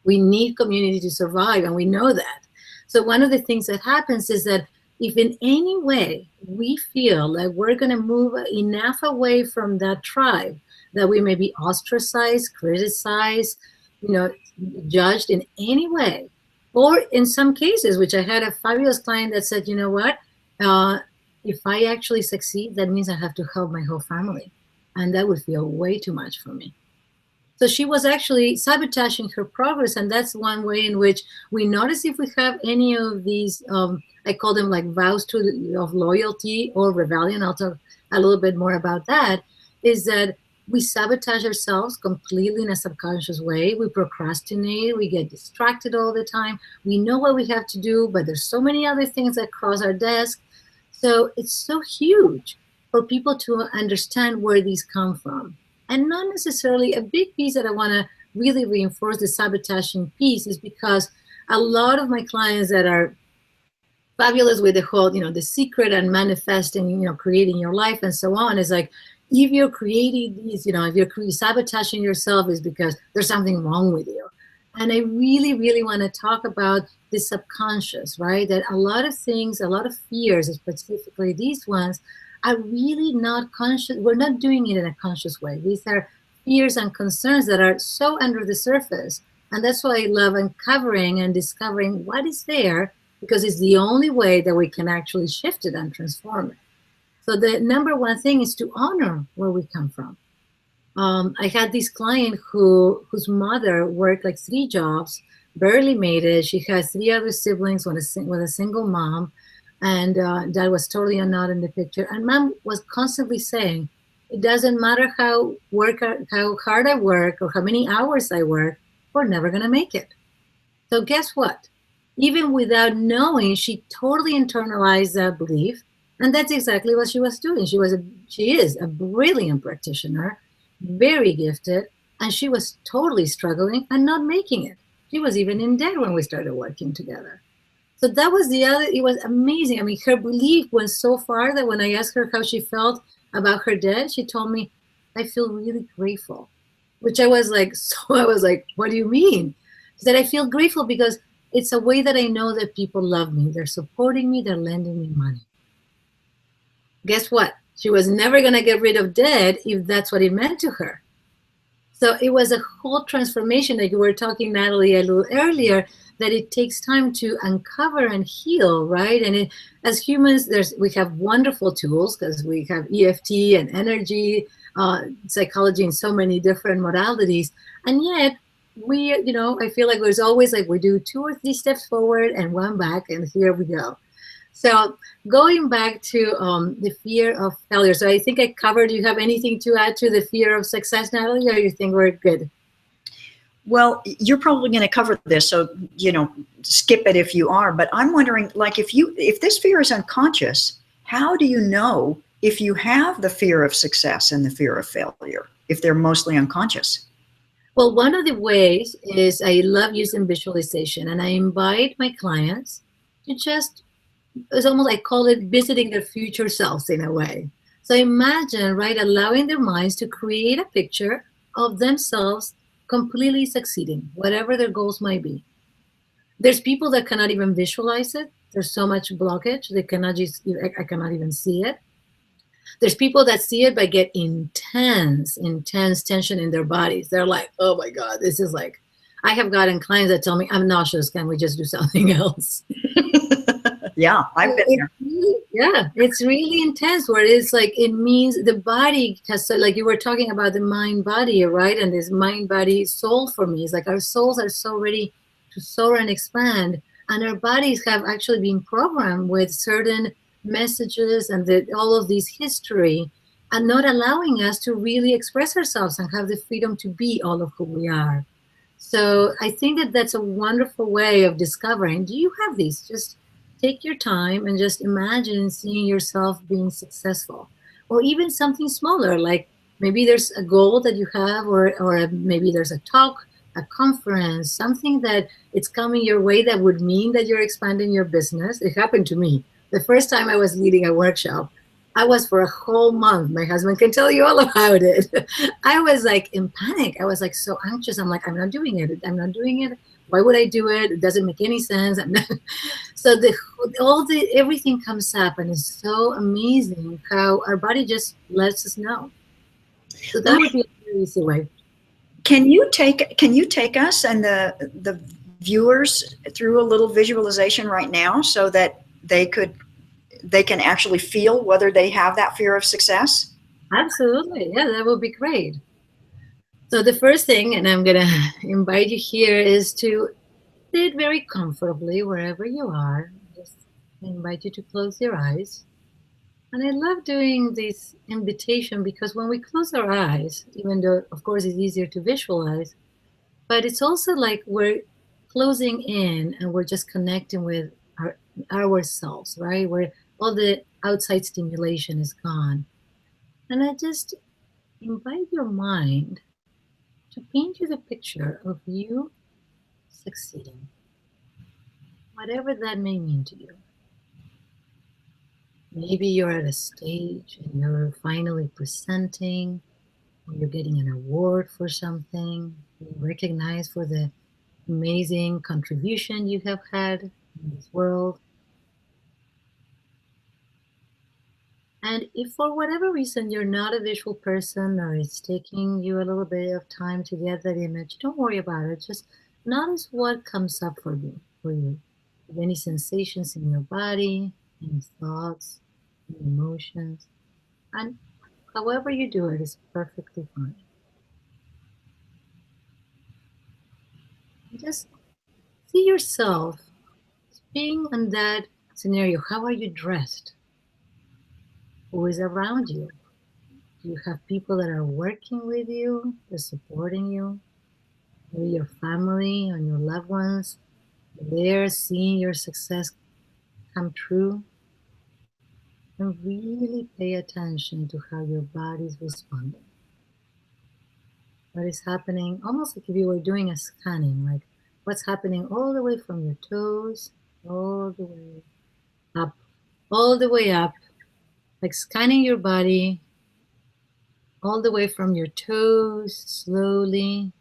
We need community to survive, and we know that. So one of the things that happens is that if in any way we feel like we're going to move enough away from that tribe, that we may be ostracized, criticized, judged in any way, or in some cases, which I had a fabulous client that said, you know what, if I actually succeed, that means I have to help my whole family, and that would feel way too much for me. So she was actually sabotaging her progress. And that's one way in which we notice if we have any of these, I call them like vows of loyalty or rebellion. I'll talk a little bit more about that, is that we sabotage ourselves completely in a subconscious way. We procrastinate, we get distracted all the time. We know what we have to do, but there's so many other things that cross our desk. So it's so huge for people to understand where these come from. And not necessarily a big piece that I want to really reinforce the sabotaging piece is because a lot of my clients that are fabulous with the whole, the secret and manifesting, creating your life and so on, is like, if you're creating these, if you're sabotaging yourself, is because there's something wrong with you. And I really, really want to talk about the subconscious, right? That a lot of things, a lot of fears, specifically these ones, are really not conscious. We're not doing it in a conscious way. These are fears and concerns that are so under the surface. And that's why I love uncovering and discovering what is there, because it's the only way that we can actually shift it and transform it. So the number one thing is to honor where we come from. I had this client whose mother worked like 3 jobs, barely made it. She has 3 other siblings with a single mom. And dad was totally not in the picture. And mom was constantly saying, it doesn't matter how hard I work or how many hours I work, we're never going to make it. So guess what? Even without knowing, she totally internalized that belief. And that's exactly what she was doing. She is a brilliant practitioner, very gifted, and she was totally struggling and not making it. She was even in debt when we started working together. So that was it was amazing. I mean, her belief went so far that when I asked her how she felt about her debt, she told me, I feel really grateful, which I was like, what do you mean? She said, I feel grateful because it's a way that I know that people love me. They're supporting me. They're lending me money. Guess what? She was never going to get rid of debt if that's what it meant to her. So it was a whole transformation, like you were talking, Natalie, a little earlier, that it takes time to uncover and heal, right? And as humans, we have wonderful tools because we have EFT and energy, psychology in so many different modalities. And yet I feel like there's always like we do 2 or 3 steps forward and 1 back, and here we go. So going back to the fear of failure. So I think I covered. Do you have anything to add to the fear of success, Natalie, or you think we're good? Well, you're probably going to cover this, so, skip it if you are. But I'm wondering, like, if this fear is unconscious, how do you know if you have the fear of success and the fear of failure, if they're mostly unconscious? Well, one of the ways is I love using visualization, and I invite my clients to it's almost, I call it visiting their future selves in a way. So imagine, right, allowing their minds to create a picture of themselves completely succeeding, whatever their goals might be. There's people that cannot even visualize it. There's so much blockage. They cannot just, I cannot even see it. There's people that see it but get intense tension in their bodies. They're like, oh my God, this is like, I have gotten clients that tell me, I'm nauseous. Can we just do something else? Yeah, I've been there. Yeah, it's really intense where it's like, it means the body has, like you were talking about the mind body, right? And this mind body soul for me is like our souls are so ready to soar and expand. And our bodies have actually been programmed with certain messages and all of this history and not allowing us to really express ourselves and have the freedom to be all of who we are. So I think that that's a wonderful way of discovering. Do you have these? Just take your time and just imagine seeing yourself being successful, or even something smaller, like maybe there's a goal that you have, or maybe there's a talk, a conference, something that it's coming your way that would mean that you're expanding your business. It happened to me. The first time I was leading a workshop, I was for a whole month. My husband can tell you all about it. I was like in panic. I was like so anxious. I'm like, I'm not doing it. I'm not doing it. Why would I do it? It doesn't make any sense. I'm not. So everything comes up, and it's so amazing how our body just lets us know. So that would be a very easy way. Can you take us and the viewers through a little visualization right now so that they can actually feel whether they have that fear of success? Absolutely. Yeah, that would be great. So the first thing, and I'm going to invite you here, is to sit very comfortably wherever you are. Just invite you to close your eyes. And I love doing this invitation because when we close our eyes, even though, of course, it's easier to visualize, but it's also like we're closing in and we're just connecting with ourselves, right? Where all the outside stimulation is gone. And I just invite your mind to paint you the picture of you succeeding, whatever that may mean to you. Maybe you're at a stage and you're finally presenting, or you're getting an award for something, you're recognized for the amazing contribution you have had in this world. And if for whatever reason you're not a visual person, or it's taking you a little bit of time to get that image, don't worry about it. Just notice what comes up for you. Any sensations in your body, any thoughts, any emotions. And however you do it is perfectly fine. And just see yourself being in that scenario. How are you dressed? Who is around you? Do you have people that are working with you, they're supporting you? Maybe your family and your loved ones, they're seeing your success come true. And really pay attention to how your body is responding. What is happening, almost like if you were doing a scanning, like what's happening all the way from your toes, all the way up, like scanning your body all the way from your toes, slowly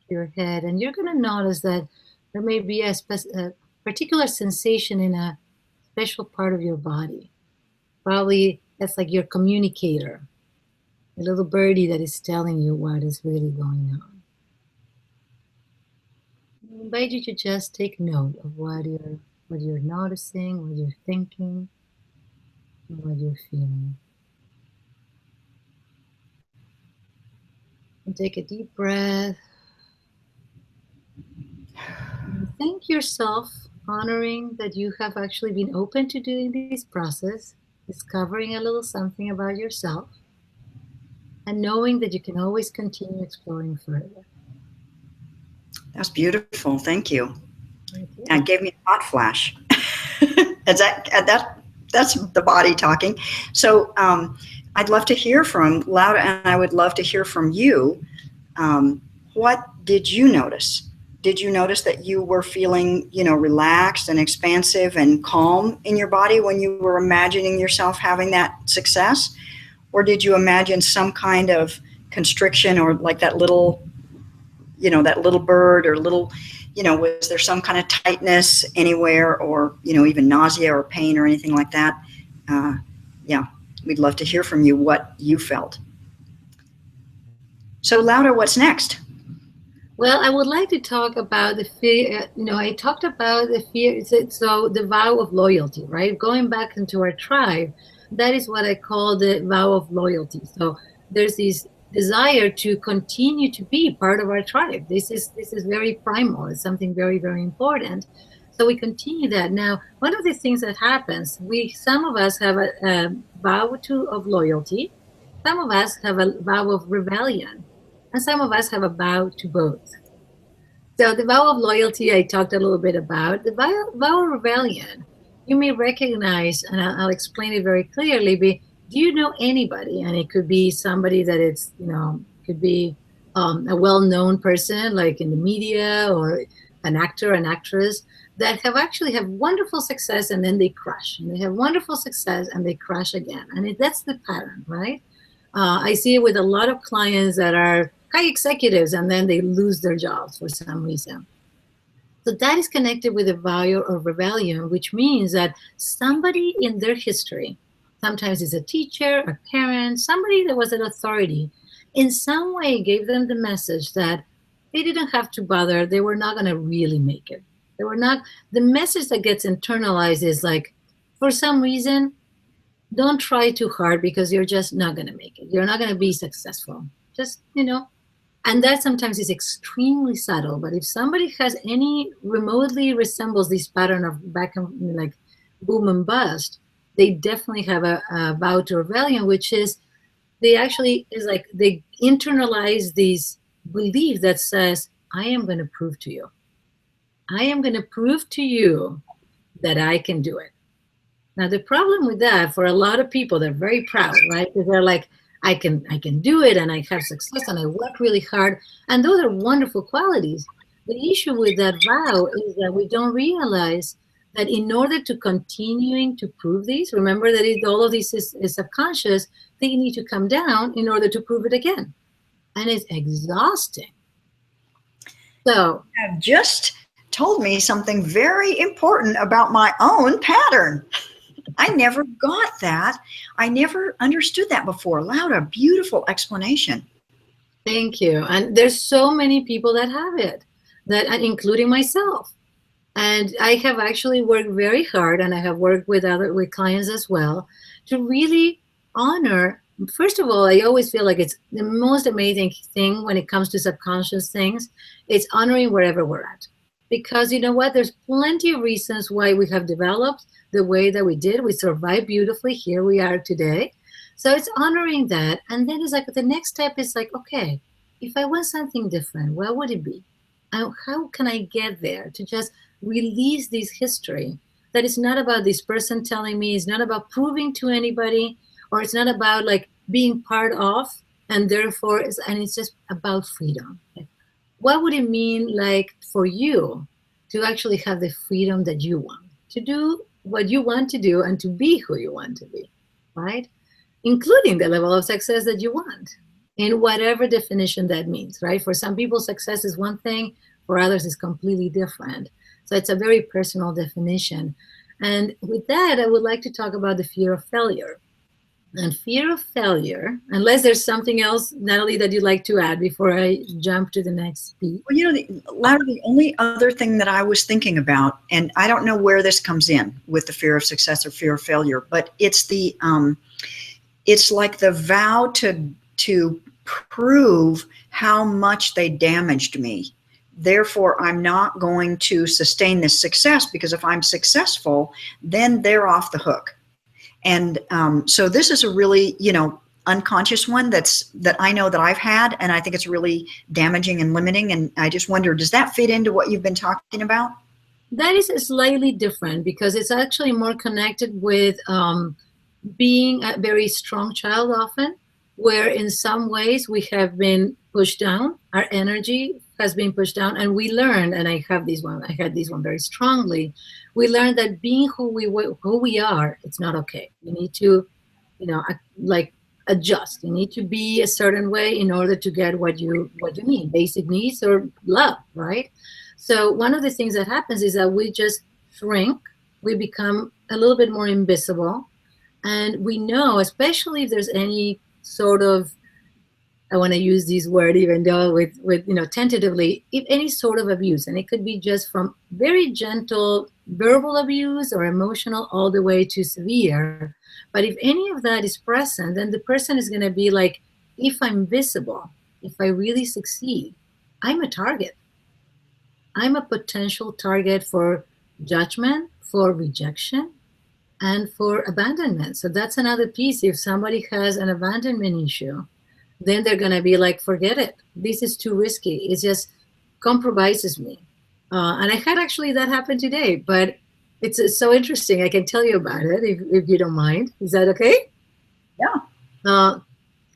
to your head. And you're going to notice that there may be a particular sensation in a special part of your body. Probably that's like your communicator, a little birdie that is telling you what is really going on. I invite you to just take note of what you're noticing, what you're thinking, and what you're feeling. And take a deep breath. And thank yourself, honoring that you have actually been open to doing this process, discovering a little something about yourself, and knowing that you can always continue exploring further. That's beautiful. Thank you. Thank you. That gave me a hot flash. That's the body talking. So I'd love to hear from Laura, and I would love to hear from you. What did you notice? Did you notice that you were feeling, relaxed and expansive and calm in your body when you were imagining yourself having that success? Or did you imagine some kind of constriction, or like that little bird, or little, was there some kind of tightness anywhere, or, even nausea or pain or anything like that? Yeah, we'd love to hear from you what you felt. So, Laura, what's next? Well, I would like to talk about the fear. I talked about the fear. So the vow of loyalty, right? Going back into our tribe, that is what I call the vow of loyalty. So there's this desire to continue to be part of our tribe. This is very primal. It's something very, very important. So we continue that. Now, one of the things that happens, some of us have a vow of loyalty, some of us have a vow of rebellion, and some of us have a vow to both. So the vow of loyalty, I talked a little bit about. The vow of rebellion, you may recognize, and I'll explain it very clearly. Do you know anybody? And it could be somebody that could be a well-known person, like in the media, or an actor, an actress, that have wonderful success and then they crash. And they have wonderful success and they crash again. And that's the pattern, right? I see it with a lot of clients that are high executives and then they lose their jobs for some reason. So that is connected with a vow of rebellion, which means that somebody in their history, sometimes it's a teacher, a parent, somebody that was an authority, in some way gave them the message that they didn't have to bother, they were not going to really make it. The message that gets internalized is like, for some reason, don't try too hard because you're just not going to make it. You're not going to be successful. Just, and that sometimes is extremely subtle. But if somebody has any remotely resembles this pattern of back and like boom and bust, they definitely have a vow to rebellion, which is they internalize this belief that says, I am going to prove to you. I am going to prove to you that I can do it. Now, the problem with that for a lot of people, they're very proud, right? Because they're like, I can do it and I have success and I work really hard. And those are wonderful qualities. The issue with that vow is that we don't realize that in order to continuing to prove these, remember that all of this is subconscious, they need to come down in order to prove it again. And it's exhausting. So you have just told me something very important about my own pattern. I never got that. I never understood that before. Laura, beautiful explanation. Thank you. And there's so many people that have it, including myself. And I have actually worked very hard, and I have worked with clients as well, to really honor. First of all, I always feel like it's the most amazing thing when it comes to subconscious things. It's honoring wherever we're at. Because you know what? There's plenty of reasons why we have developed the way that we did. We survived beautifully. Here we are today. So it's honoring that. And then it's like the next step is like, okay, if I want something different, what would it be? How can I get there to just release this history that is not about this person telling me, it's not about proving to anybody, or it's not about like being part of, and therefore, it's just about freedom. What would it mean like for you to actually have the freedom that you want to do what you want to do and to be who you want to be, right? Including the level of success that you want in whatever definition that means, right? For some people, success is one thing, for others it's completely different. So it's a very personal definition. And with that, I would like to talk about the fear of failure. And fear of failure, unless there's something else, Natalie, that you'd like to add before I jump to the next piece. Well, Laura, the only other thing that I was thinking about, and I don't know where this comes in with the fear of success or fear of failure, but it's it's like the vow to prove how much they damaged me. Therefore, I'm not going to sustain this success, because if I'm successful, then they're off the hook. And so this is a really, unconscious one that I know that I've had, and I think it's really damaging and limiting. And I just wonder, does that fit into what you've been talking about? That is slightly different, because it's actually more connected with being a very strong child often, where in some ways we have been pushed down, our energy has been pushed down, and we learned, and I had this one very strongly, we learned that being who we are, it's not okay. You need to, adjust. You need to be a certain way in order to get what you need, basic needs or love, right? So one of the things that happens is that we just shrink, we become a little bit more invisible, and we know, especially if there's any sort of, I want to use this word even though with tentatively, if any sort of abuse, and it could be just from very gentle verbal abuse or emotional all the way to severe. But if any of that is present, then the person is going to be like, if I'm visible, if I really succeed, I'm a target. I'm a potential target for judgment, for rejection, and for abandonment. So that's another piece. If somebody has an abandonment issue, then they're going to be like, forget it. This is too risky. It just compromises me. And I had actually that happen today, but it's so interesting. I can tell you about it if you don't mind. Is that okay? Yeah.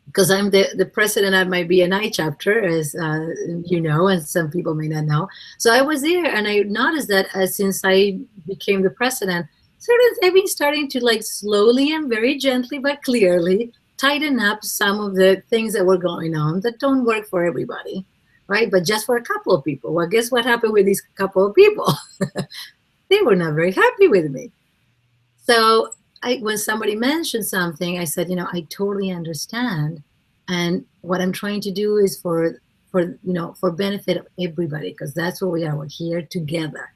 Because I'm the president at my BNI chapter, as you know, and some people may not know. So I was there, and I noticed that since I became the president, I've been starting to like slowly and very gently but clearly tighten up some of the things that were going on that don't work for everybody, right? But just for a couple of people. Well, guess what happened with these couple of people? They were not very happy with me. So when somebody mentioned something, I said, I totally understand. And what I'm trying to do is for benefit of everybody, because that's what we are. We're here together.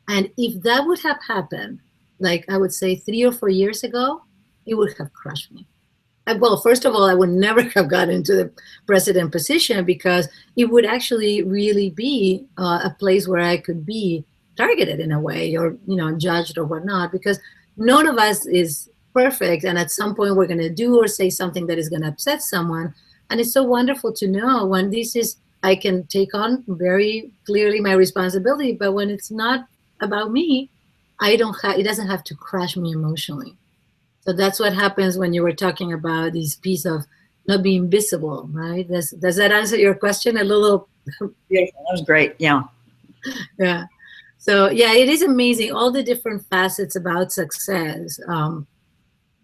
And if that would have happened, like I would say 3 or 4 years ago, it would have crushed me. Well, first of all, I would never have gotten into the president position, because it would actually really be a place where I could be targeted in a way, or judged or whatnot, because none of us is perfect, and at some point we're going to do or say something that is going to upset someone. And it's so wonderful to know when this is, I can take on very clearly my responsibility, but when it's not about me, it doesn't have to crush me emotionally. So that's what happens when you were talking about this piece of not being visible, right? Does that answer your question a little? Yeah, that was great. Yeah. Yeah. So yeah, it is amazing, all the different facets about success.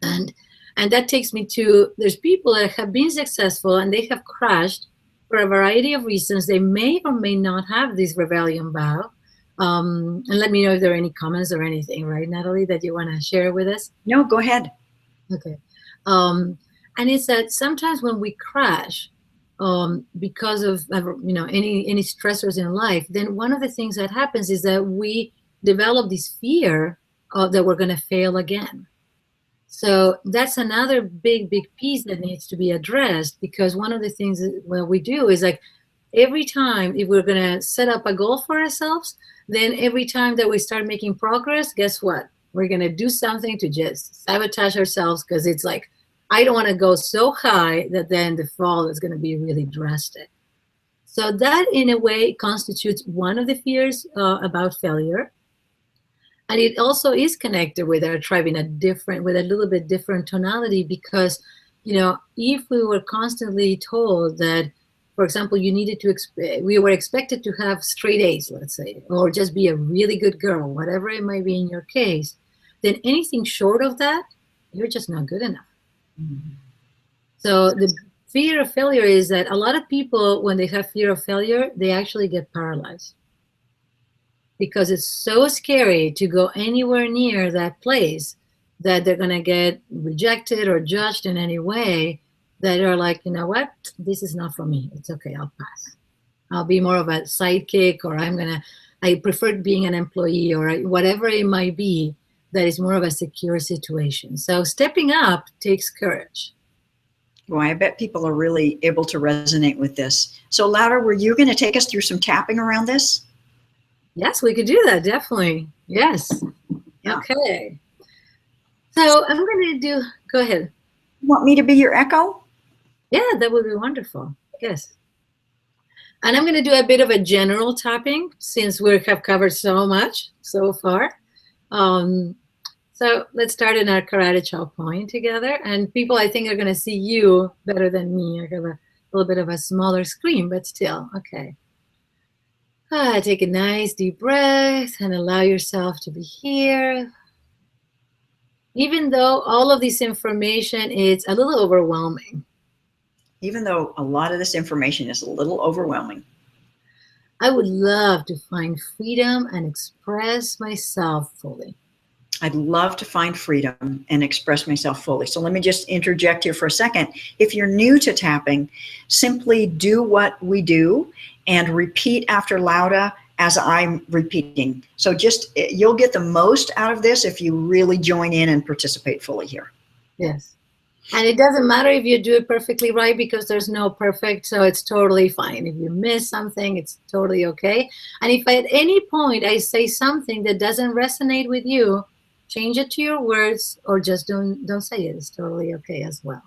And that takes me to, there's people that have been successful and they have crashed for a variety of reasons. They may or may not have this rebellion vow. And let me know if there are any comments or anything, right, Natalie, that you want to share with us? No, go ahead. Okay. And it's that sometimes when we crash, because of any stressors in life, then one of the things that happens is that we develop this fear that we're going to fail again. So that's another big piece that needs to be addressed, because one of the things that we do is like, every time, if we're going to set up a goal for ourselves, then every time that we start making progress, guess what? We're going to do something to just sabotage ourselves, because it's like, I don't want to go so high that then the fall is going to be really drastic. So that, in a way, constitutes one of the fears about failure. And it also is connected with our tribe with a little bit different tonality, because, if we were constantly told that, for example, we were expected to have straight A's, let's say, or just be a really good girl, whatever it might be in your case, then anything short of that, you're just not good enough. Mm-hmm. So the fear of failure is that a lot of people, when they have fear of failure, they actually get paralyzed, because it's so scary to go anywhere near that place that they're going to get rejected or judged in any way, that are like, you know what, this is not for me. It's okay, I'll pass. I'll be more of a sidekick, or I prefer being an employee, or whatever it might be, that is more of a secure situation. So stepping up takes courage. Well, I bet people are really able to resonate with this. So Littl, were you going to take us through some tapping around this? Yes, we could do that, definitely. Yes. Yeah. Okay. So I'm going to go ahead. You want me to be your echo? Yeah, that would be wonderful. Yes. And I'm going to do a bit of a general tapping, since we have covered so much so far. So let's start in our karate chop point together. And people, I think, are going to see you better than me. I have a little bit of a smaller screen, but still. Okay. Take a nice deep breath and allow yourself to be here. Even though all of this information is a little overwhelming. Even though a lot of this information is a little overwhelming. I would love to find freedom and express myself fully. I'd love to find freedom and express myself fully. So let me just interject here for a second. If you're new to tapping, simply do what we do and repeat after Lauda as I'm repeating. So just, you'll get the most out of this if you really join in and participate fully here. Yes. And it doesn't matter if you do it perfectly right, because there's no perfect, so it's totally fine. If you miss something, it's totally okay. And if at any point I say something that doesn't resonate with you, change it to your words, or just don't say it. It's totally okay as well.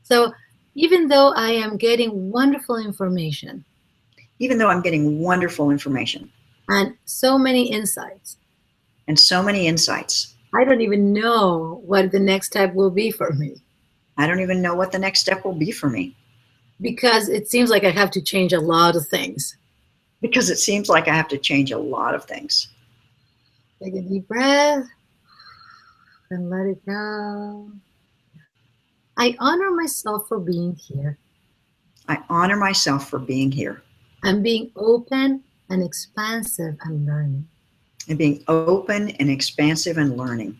So even though I am getting wonderful information, Even though I'm getting wonderful information and so many insights, and so many insights, I don't even know what the next step will be for me, I don't even know what the next step will be for me, because it seems like I have to change a lot of things. because it seems like I have to change a lot of things. Take a deep breath and let it go. I honor myself for being here. I honor myself for being here I'm being open and expansive and learning. and being open and expansive and learning.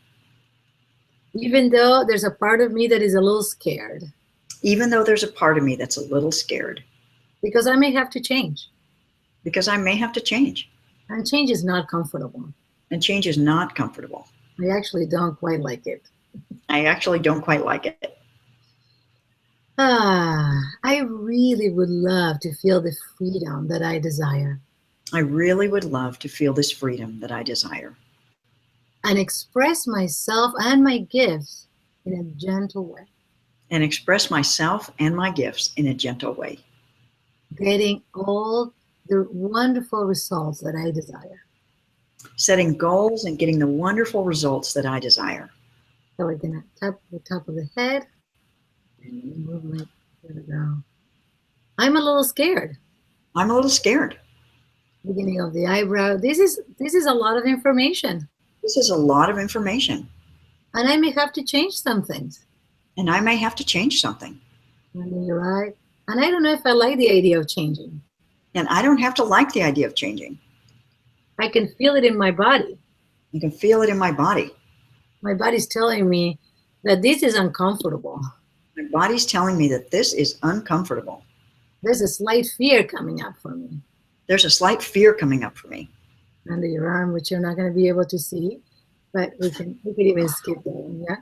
Even though there's a part of me that is a little scared, Even though there's a part of me that's a little scared, because I may have to change. because I may have to change. And change is not comfortable. And change is not comfortable. I actually don't quite like it. I actually don't quite like it. I really would love to feel the freedom that I desire I really would love to feel this freedom that I desire and express myself and my gifts in a gentle way, and express myself and my gifts in a gentle way, getting all the wonderful results that I desire. setting goals and getting the wonderful results that I desire. So we're gonna tap the top of the head and movement. There we go. I'm a little scared. I'm a little scared. Beginning of the eyebrow. This is a lot of information, This is a lot of information, and I may have to change some things. and I may have to change something. And you're right. And I don't know if I like the idea of changing. And I don't have to like the idea of changing. I can feel it in my body. You can feel it in my body. My body's telling me that this is uncomfortable. My body's telling me that this is uncomfortable. There's a slight fear coming up for me. There's a slight fear coming up for me. Under your arm, which you're not going to be able to see, but we could even skip that one. Yeah.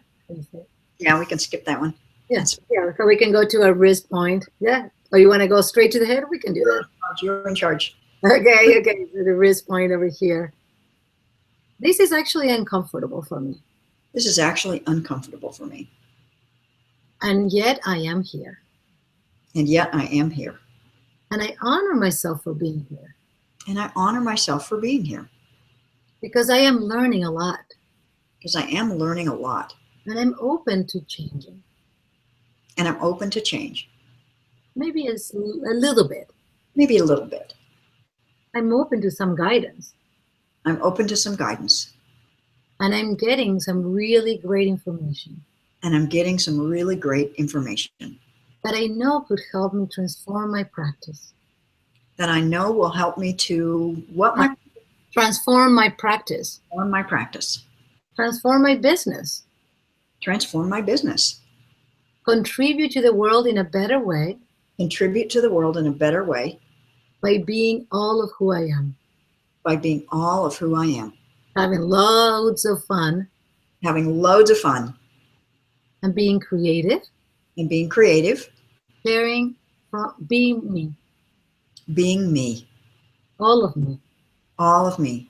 Yeah, we can skip that one. Yes. Yeah. So we can go to a wrist point. Yeah. Or you want to go straight to the head? We can do that. You're in charge. Okay. Okay. So the wrist point over here. This is actually uncomfortable for me. This is actually uncomfortable for me. And yet I am here. And yet I am here. And I honor myself for being here. And I honor myself for being here. Because I am learning a lot. Because I am learning a lot. And I'm open to changing. And I'm open to change. Maybe it's a little bit. Maybe a little bit. I'm open to some guidance. I'm open to some guidance. And I'm getting some really great information. And I'm getting some really great information. That I know could help me transform my practice. That I know will help me to transform my practice. Transform my practice. Transform my business. Transform my business. Contribute to the world in a better way. Contribute to the world in a better way. By being all of who I am. By being all of who I am. Having loads of fun. Having loads of fun. And being creative. And being creative. Sharing, being me. Being me. All of me. All of me.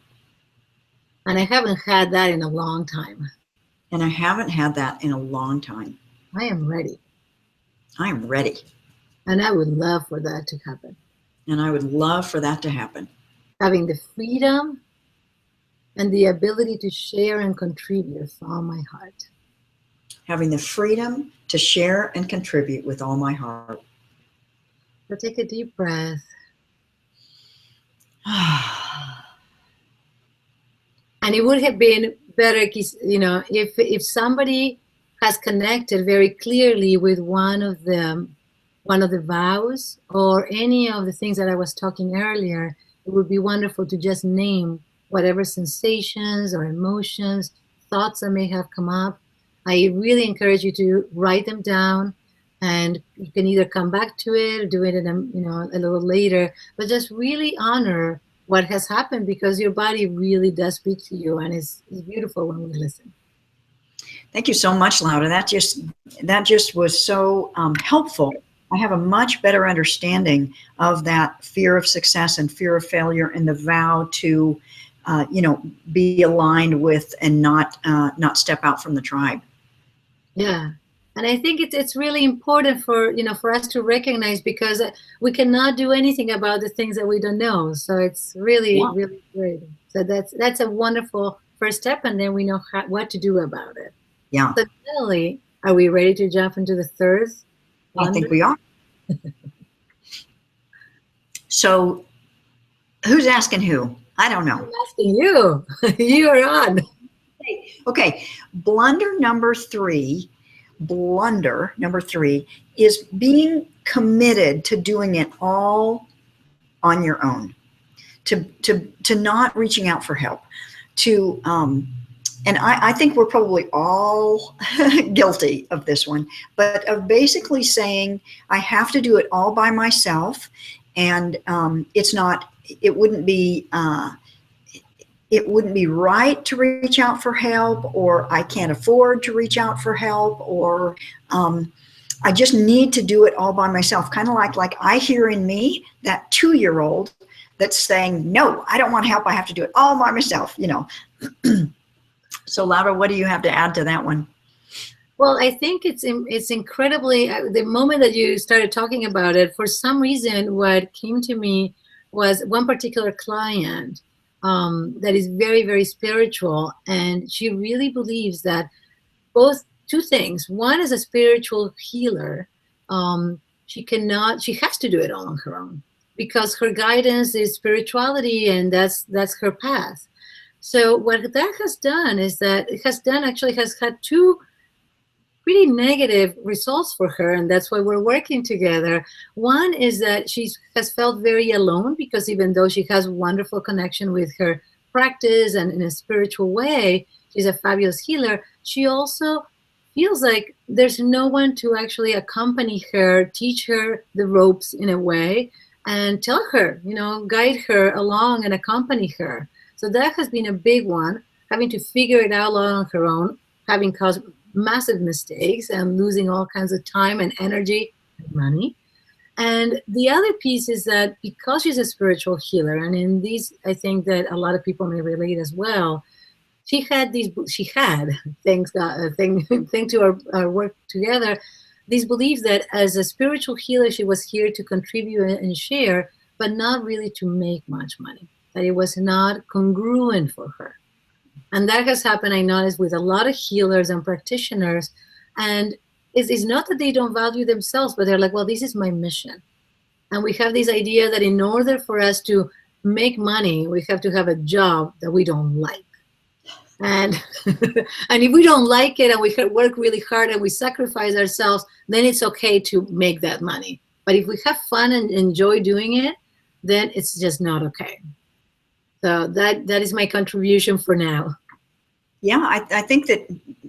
And I haven't had that in a long time. And I haven't had that in a long time. I am ready. I am ready. And I would love for that to happen. And I would love for that to happen. Having the freedom and the ability to share and contribute with all my heart. Having the freedom to share and contribute with all my heart. So take a deep breath. And it would have been better, you know, if somebody has connected very clearly with one of them one of the vows or any of the things that I was talking earlier, it would be wonderful to just name whatever sensations or emotions, thoughts that may have come up. I really encourage you to write them down, and you can either come back to it or do it in a little later, but just really honor what has happened, because your body really does speak to you, and it's beautiful when we listen. Thank you so much, Laura. That just was so helpful. I have a much better understanding of that fear of success and fear of failure, and the vow to, be aligned with and not step out from the tribe. Yeah. And I think it's really important for us to recognize, because we cannot do anything about the things that we don't know. So it's really, really great. So that's a wonderful first step, and then we know what to do about it. Yeah. So Natalie, are we ready to jump into the third? I think we are. So who's asking who? I don't know. I'm asking you. You are on. Okay. Blunder number three is being committed to doing it all on your own, to not reaching out for help, and I think we're probably all guilty of this one, but of basically saying, I have to do it all by myself, and it wouldn't be right to reach out for help, or I can't afford to reach out for help, or I just need to do it all by myself. Kind of like I hear in me that 2-year-old that's saying, no, I don't want help. I have to do it all by myself, So Laura, what do you have to add to that one? Well, I think it's incredibly, the moment that you started talking about it, for some reason, what came to me was one particular client that is very, very spiritual. And she really believes that two things. One, is a spiritual healer. She has to do it all on her own, because her guidance is spirituality, and that's her path. So what that has done is that it has had two pretty negative results for her, and that's why we're working together. One is that she has felt very alone, because even though she has wonderful connection with her practice and in a spiritual way, she's a fabulous healer, she also feels like there's no one to actually accompany her, teach her the ropes in a way, and tell her, guide her along and accompany her. So that has been a big one, having to figure it out all on her own, having caused massive mistakes and losing all kinds of time and energy and money. And the other piece is that because she's a spiritual healer, and in these, I think that a lot of people may relate as well, she had, thanks to our work together, these beliefs that as a spiritual healer, she was here to contribute and share, but not really to make much money, that it was not congruent for her. And that has happened, I noticed, with a lot of healers and practitioners. And it's not that they don't value themselves, but they're like, well, this is my mission. And we have this idea that in order for us to make money, we have to have a job that we don't like. And and if we don't like it, and we work really hard and we sacrifice ourselves, then it's okay to make that money. But if we have fun and enjoy doing it, then it's just not okay. So that is my contribution for now. Yeah, I think that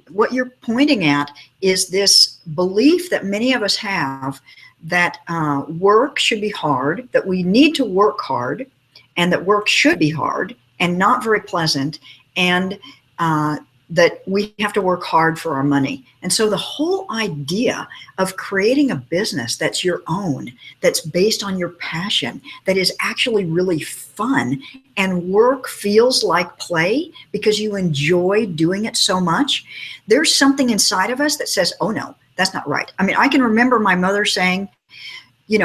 what you're pointing at is this belief that many of us have, that work should be hard, that we need to work hard, and that work should be hard and not very pleasant, and that we have to work hard for our money. And so the whole idea of creating a business that's your own, that's based on your passion, that is actually really fun, and work feels like play because you enjoy doing it so much, there's something inside of us that says, oh no, that's not right. I mean, I can remember my mother saying, you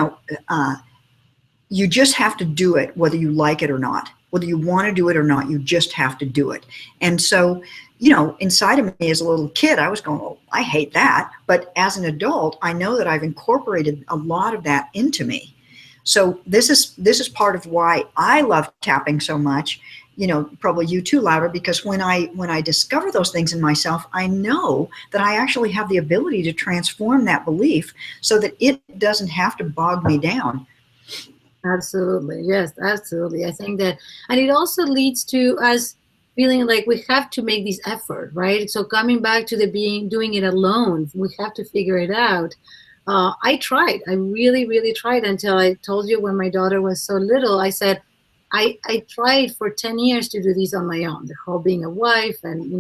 just have to do it whether you like it or not. Whether you want to do it or not, you just have to do it. And so, inside of me as a little kid, I was going, oh, I hate that. But as an adult, I know that I've incorporated a lot of that into me. So this is part of why I love tapping so much. probably you too, Laura, because when I discover those things in myself, I know that I actually have the ability to transform that belief so that it doesn't have to bog me down. Absolutely. Yes, absolutely. I think that, and it also leads to us feeling like we have to make this effort, right? So coming back to the doing it alone, we have to figure it out. I tried. I really, really tried until I told you when my daughter was so little, I said, I tried for 10 years to do this on my own, the whole being a wife and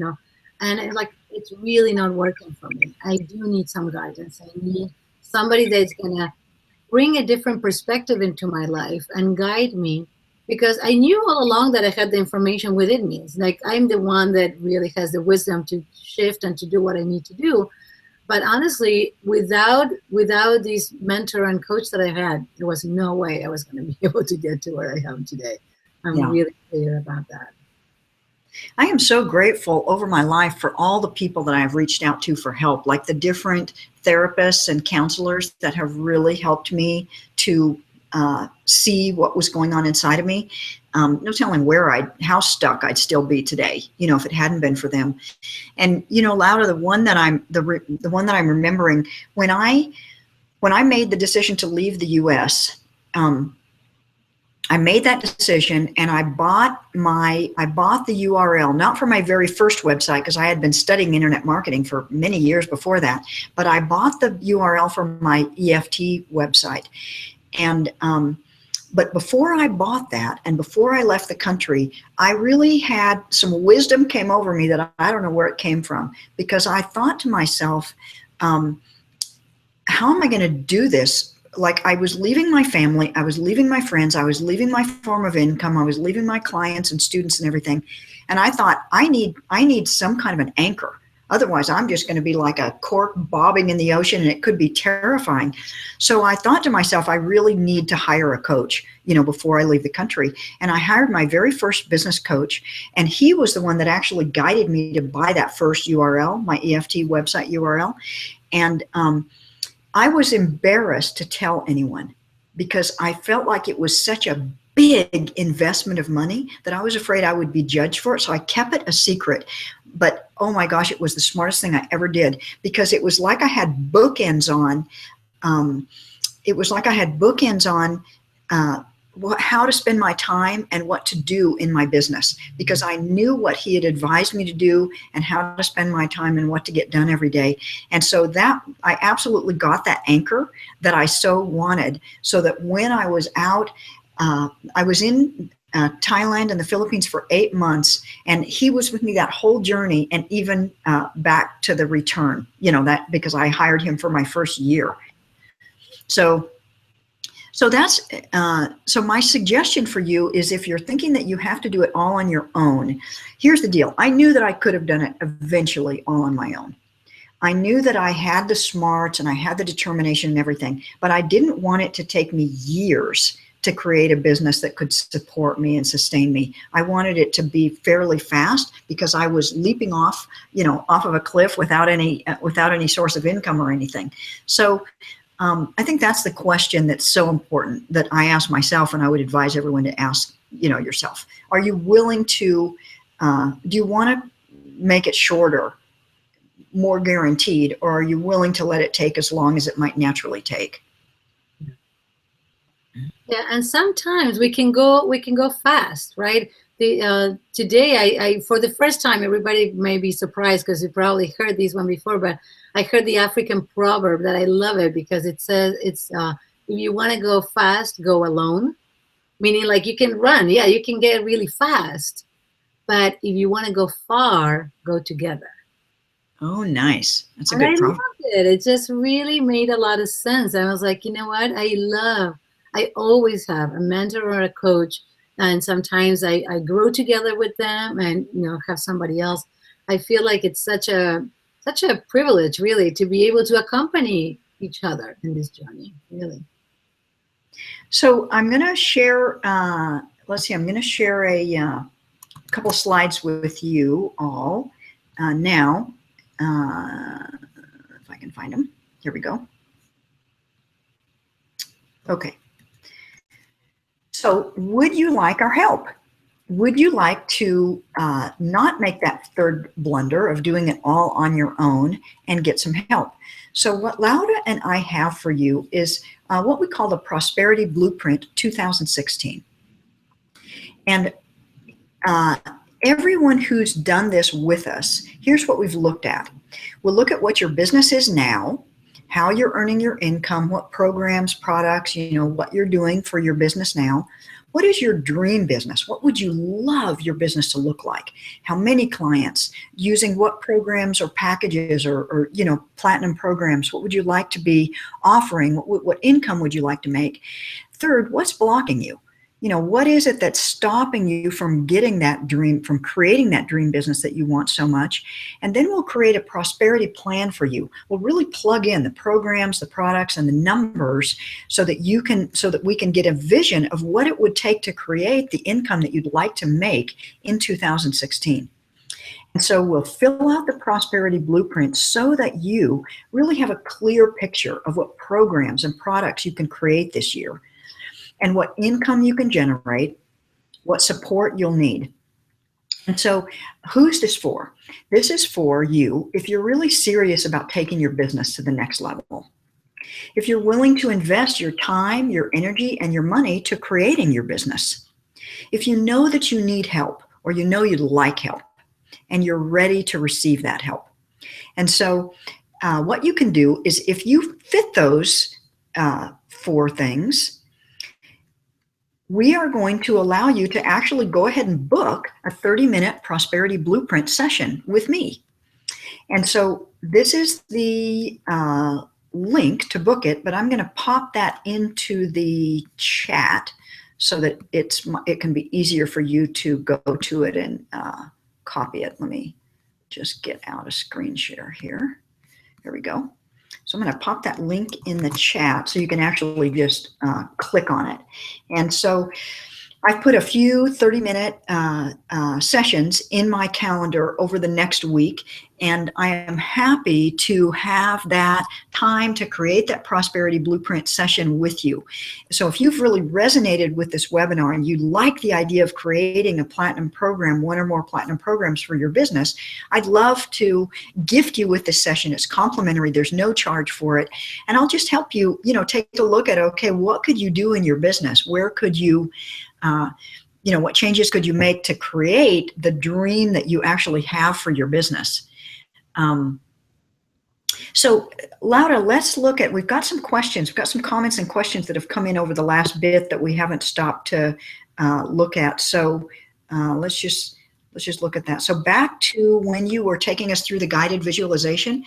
it's really not working for me. I do need some guidance. I need somebody that's going to bring a different perspective into my life and guide me, because I knew all along that I had the information within me. It's like I'm the one that really has the wisdom to shift and to do what I need to do. But honestly, without this mentor and coach that I had, there was no way I was going to be able to get to where I am today. I'm really clear about that. I am so grateful over my life for all the people that I've reached out to for help, like the different therapists and counselors that have really helped me to see what was going on inside of me. No telling how stuck I'd still be today, if it hadn't been for them. And Laura, the one that I'm remembering when I made the decision to leave the U.S. I made that decision and I bought the URL, not for my very first website, because I had been studying internet marketing for many years before that, but I bought the URL for my EFT website. And, but before I bought that and before I left the country, I really had some wisdom came over me that I don't know where it came from, because I thought to myself, how am I going to do this? Like, I was leaving my family, I was leaving my friends, I was leaving my form of income, I was leaving my clients and students and everything. And I thought, I need some kind of an anchor. Otherwise, I'm just going to be like a cork bobbing in the ocean, and it could be terrifying. So I thought to myself, I really need to hire a coach, before I leave the country. And I hired my very first business coach, and he was the one that actually guided me to buy that first URL, my EFT website URL. And I was embarrassed to tell anyone because I felt like it was such a big investment of money that I was afraid I would be judged for it. So I kept it a secret. But oh my gosh, it was the smartest thing I ever did, because it was like I had bookends on. How to spend my time and what to do in my business, because I knew what he had advised me to do and how to spend my time and what to get done every day. And so that I absolutely got that anchor that I so wanted, so that when I was out, I was in Thailand and the Philippines for 8 months, and he was with me that whole journey, and even back to the return, that because I hired him for my first year. So that's so my suggestion for you is, if you're thinking that you have to do it all on your own, here's the deal. I knew that I could have done it eventually all on my own. I knew that I had the smarts and I had the determination and everything, but I didn't want it to take me years to create a business that could support me and sustain me. I wanted it to be fairly fast, because I was leaping off of a cliff without any source of income or anything. So I think that's the question that's so important that I ask myself, and I would advise everyone to ask, yourself. Are you willing to, do you want to make it shorter, more guaranteed, or are you willing to let it take as long as it might naturally take? Yeah, and sometimes we can go fast, right? Today, I for the first time, everybody may be surprised because you probably heard this one before, but I heard the African proverb that I love it, because it says if you want to go fast, go alone. Meaning, like, you can run, yeah, you can get really fast, but if you want to go far, go together. Oh, nice. That's a And I good proverb. loved it. It just really made a lot of sense. I was like, you know what? I always have a mentor or a coach, and sometimes I grow together with them and, have somebody else. I feel like it's such a privilege, really, to be able to accompany each other in this journey, really. So I'm going to share, let's see, I'm going to share a couple slides with you all now. If I can find them. Here we go. Okay. So would you like our help? would you like to not make that third blunder of doing it all on your own and get some help? So what Laura and I have for you is what we call the Prosperity Blueprint 2016. And everyone who's done this with us, here's what we've looked at. We'll look at what your business is now, how you're earning your income, what programs, products, what you're doing for your business now. What is your dream business? What would you love your business to look like? How many clients? Using what programs or packages or platinum programs? What would you like to be offering? What income would you like to make? Third, what's blocking you? What is it that's stopping you from getting that dream, from creating that dream business that you want so much? And then we'll create a prosperity plan for you. We'll really plug in the programs, the products, and the numbers so that we can get a vision of what it would take to create the income that you'd like to make in 2016. And so we'll fill out the prosperity blueprint so that you really have a clear picture of what programs and products you can create this year, and what income you can generate, what support you'll need. And so who's this for? This is for you if you're really serious about taking your business to the next level. If you're willing to invest your time, your energy, and your money to creating your business. If you know that you need help, or you know you'd like help, and you're ready to receive that help. And so what you can do is, if you fit those 4 things, we are going to allow you to actually go ahead and book a 30-minute prosperity blueprint session with me. And so this is the link to book it, but I'm going to pop that into the chat so that it can be easier for you to go to it and copy it. Let me just get out a screen share here. There we go. So I'm going to pop that link in the chat so you can actually just click on it. And so I've put a few 30-minute sessions in my calendar over the next week, and I am happy to have that time to create that prosperity blueprint session with you. So if you've really resonated with this webinar and you like the idea of creating a platinum program, 1 or more platinum programs for your business, I'd love to gift you with this session. It's complimentary. There's no charge for it. And I'll just help you, take a look at, okay, what could you do in your business? Where could you what changes could you make to create the dream that you actually have for your business? So Laura, let's look at, we've got some questions, we've got some comments and questions that have come in over the last bit that we haven't stopped to look at. So let's just look at that. So back to when you were taking us through the guided visualization.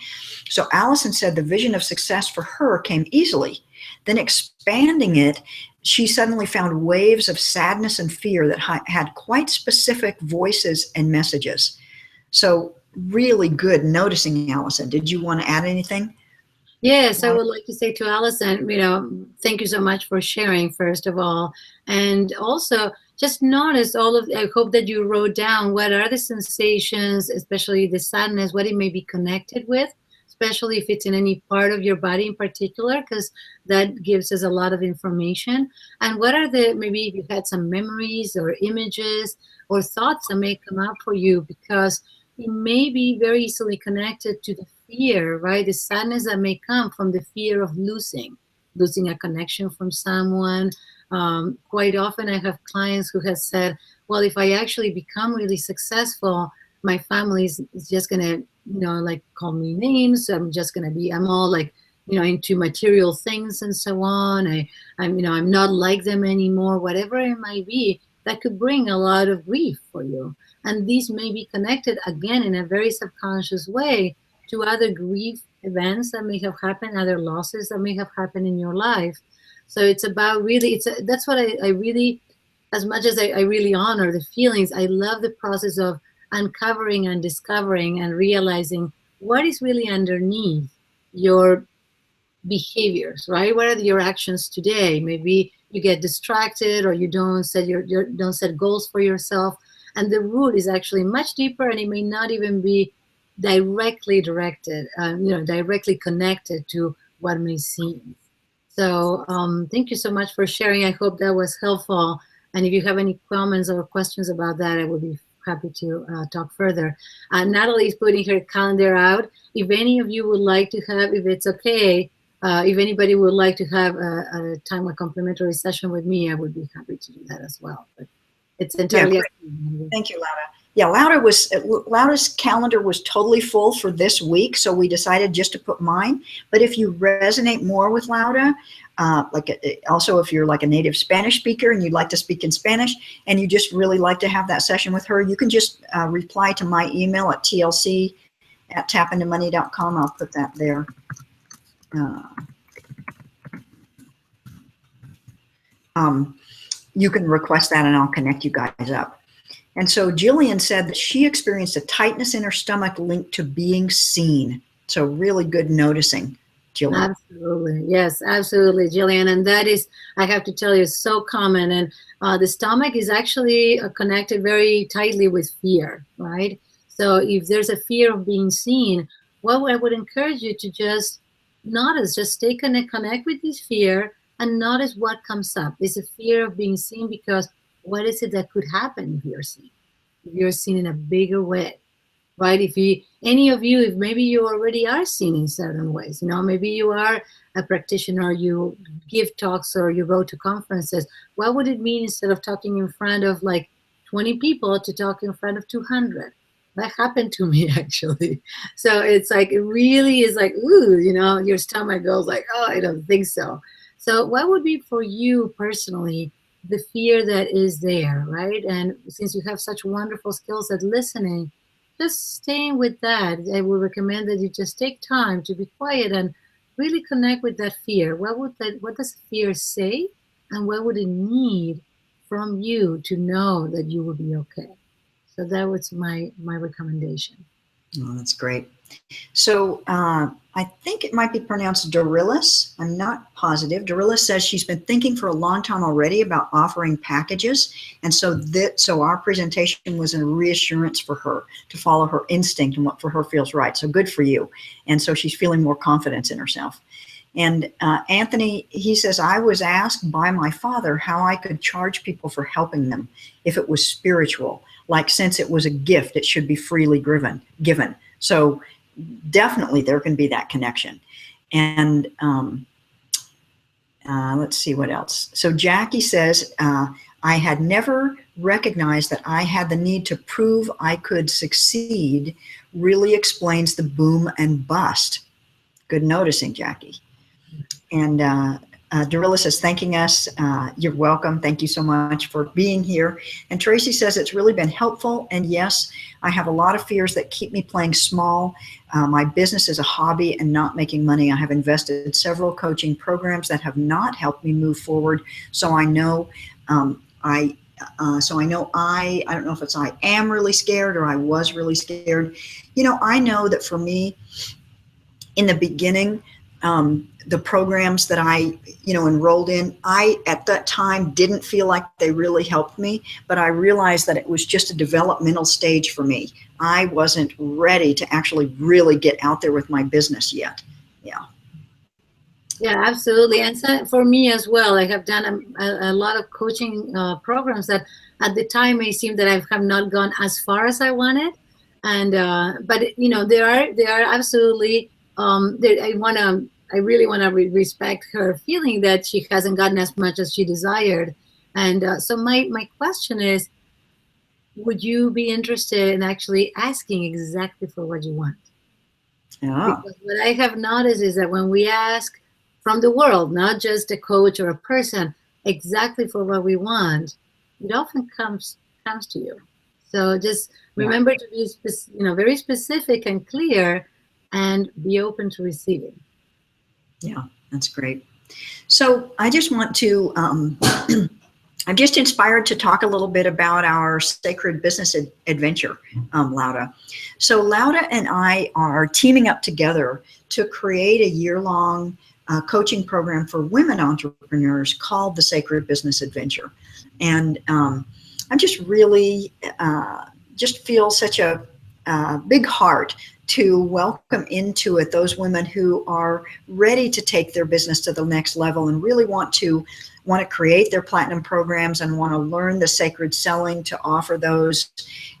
So Allison said the vision of success for her came easily. Then expanding it, she suddenly found waves of sadness and fear that had quite specific voices and messages. So really good noticing, Allison. Did you want to add anything? Yes, I would like to say to Allison, thank you so much for sharing, first of all. And also, just notice I hope that you wrote down what are the sensations, especially the sadness, what it may be connected with, especially if it's in any part of your body in particular, because that gives us a lot of information. And what are maybe if you had some memories or images or thoughts that may come up for you, because it may be very easily connected to the fear, right? The sadness that may come from the fear of losing a connection from someone. Quite often I have clients who have said, well, if I actually become really successful, my family is just going to, call me names. I'm all into material things and so on. I'm not like them anymore, whatever it might be, that could bring a lot of grief for you. And these may be connected, again, in a very subconscious way to other grief events that may have happened, other losses that may have happened in your life. So it's about really, that's what I really, as much as I really honor the feelings, I love the process of uncovering and discovering and realizing what is really underneath your behaviors, right? What are your actions today? Maybe you get distracted or you don't set goals for yourself. And the root is actually much deeper, and it may not even be directly directed, directly connected to what may seem. So thank you so much for sharing. I hope that was helpful. And if you have any comments or questions about that, I would be happy to talk further. Natalie is putting her calendar out. If any of you would like to have, if it's okay, if anybody would like to have a time, a complimentary session with me, I would be happy to do that as well. But it's entirely up to you. Thank you, Laura. Yeah, Laura's calendar was totally full for this week, so we decided just to put mine. But if you resonate more with Laura, also if you're like a native Spanish speaker and you'd like to speak in Spanish and you just really like to have that session with her, you can just reply to my email at tlc@tapintomoney.com. I'll put that there. You can request that and I'll connect you guys up. And so Jillian said that she experienced a tightness in her stomach linked to being seen. So really good noticing, Jillian. Absolutely. Yes, absolutely, Jillian. And that is, I have to tell you, so common. And the stomach is actually connected very tightly with fear, right? So if there's a fear of being seen, well, I would encourage you to just notice, just stay connect with this fear and notice what comes up. It's a fear of being seen because what is it that could happen if you're seen? If you're seen in a bigger way, right? If any of you, if maybe you already are seen in certain ways, maybe you are a practitioner, you give talks or you go to conferences, what would it mean instead of talking in front of like 20 people to talk in front of 200? That happened to me actually. So it's like, it really is like, ooh, your stomach goes like, oh, I don't think so. So what would be for you personally the fear that is there, right? And since you have such wonderful skills at listening, just staying with that, I would recommend that you just take time to be quiet and really connect with that fear. What does fear say? And what would it need from you to know that you will be okay? So that was my recommendation. Oh, that's great. So I think it might be pronounced Dorillis. I'm not positive. Dorillis says she's been thinking for a long time already about offering packages. And so our presentation was a reassurance for her to follow her instinct and what for her feels right. So good for you. And so she's feeling more confidence in herself. And Anthony, he says, I was asked by my father how I could charge people for helping them if it was spiritual, like since it was a gift, it should be freely given. So definitely there can be that connection. And let's see what else. So Jackie says, I had never recognized that I had the need to prove I could succeed really explains the boom and bust. Good noticing, Jackie. And Dorilla says, thanking us. You're welcome. Thank you so much for being here. And Tracy says, it's really been helpful. And yes, I have a lot of fears that keep me playing small. My business is a hobby and not making money. I have invested several coaching programs that have not helped me move forward. So I know I don't know if it's I am really scared or I was really scared. I know that for me, in the beginning, the programs that I, enrolled in, I, at that time, didn't feel like they really helped me, but I realized that it was just a developmental stage for me. I wasn't ready to actually really get out there with my business yet. Yeah. Yeah, absolutely. And so for me as well, I have done a lot of coaching programs that at the time may seem that I have not gone as far as I wanted. And, but there are absolutely, I really want to respect her feeling that she hasn't gotten as much as she desired. And so my question is, would you be interested in actually asking exactly for what you want? Yeah. Because what I have noticed is that when we ask from the world, not just a coach or a person, exactly for what we want, it often comes to you. So just remember to be very specific and clear and be open to receiving. Yeah, that's great. So I just want to, I'm just inspired to talk a little bit about our sacred business adventure, Laura. So Laura and I are teaming up together to create a year-long coaching program for women entrepreneurs called the Sacred Business Adventure. And I'm just really, just feel such a big heart to welcome into it those women who are ready to take their business to the next level and really want to create their platinum programs and want to learn the sacred selling to offer those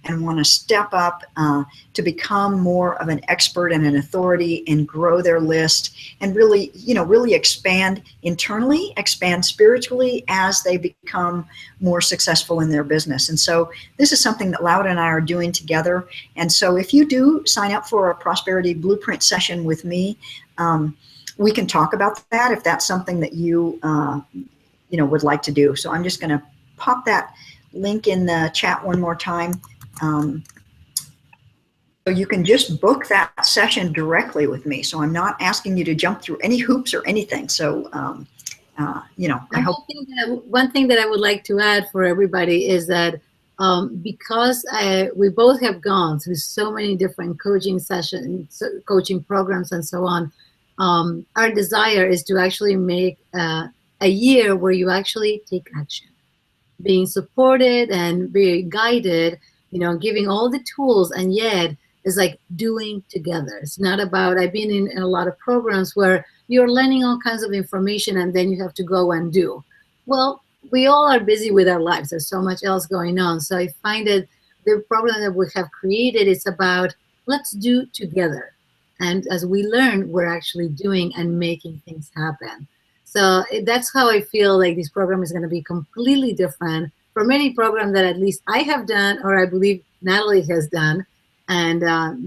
and want to step up to become more of an expert and an authority and grow their list and really, really expand internally, expand spiritually as they become more successful in their business. And so this is something that Laura and I are doing together. And so if you do sign up for a prosperity blueprint session with me, we can talk about that if that's something that you would like to do. So I'm just going to pop that link in the chat one more time. So you can just book that session directly with me. So I'm not asking you to jump through any hoops or anything. So, I hope. One thing that I would like to add for everybody is that because we both have gone through so many different coaching sessions, coaching programs, and so on, our desire is to actually make a year where you actually take action, being supported and being guided, giving all the tools, and yet it's like doing together. It's not about, I've been in a lot of programs where you're learning all kinds of information and then you have to go and do. Well, we all are busy with our lives. There's so much else going on. So I find that the program that we have created is about, let's do together. And as we learn, we're actually doing and making things happen. So that's how I feel like this program is going to be completely different from any program that at least I have done, or I believe Natalie has done, and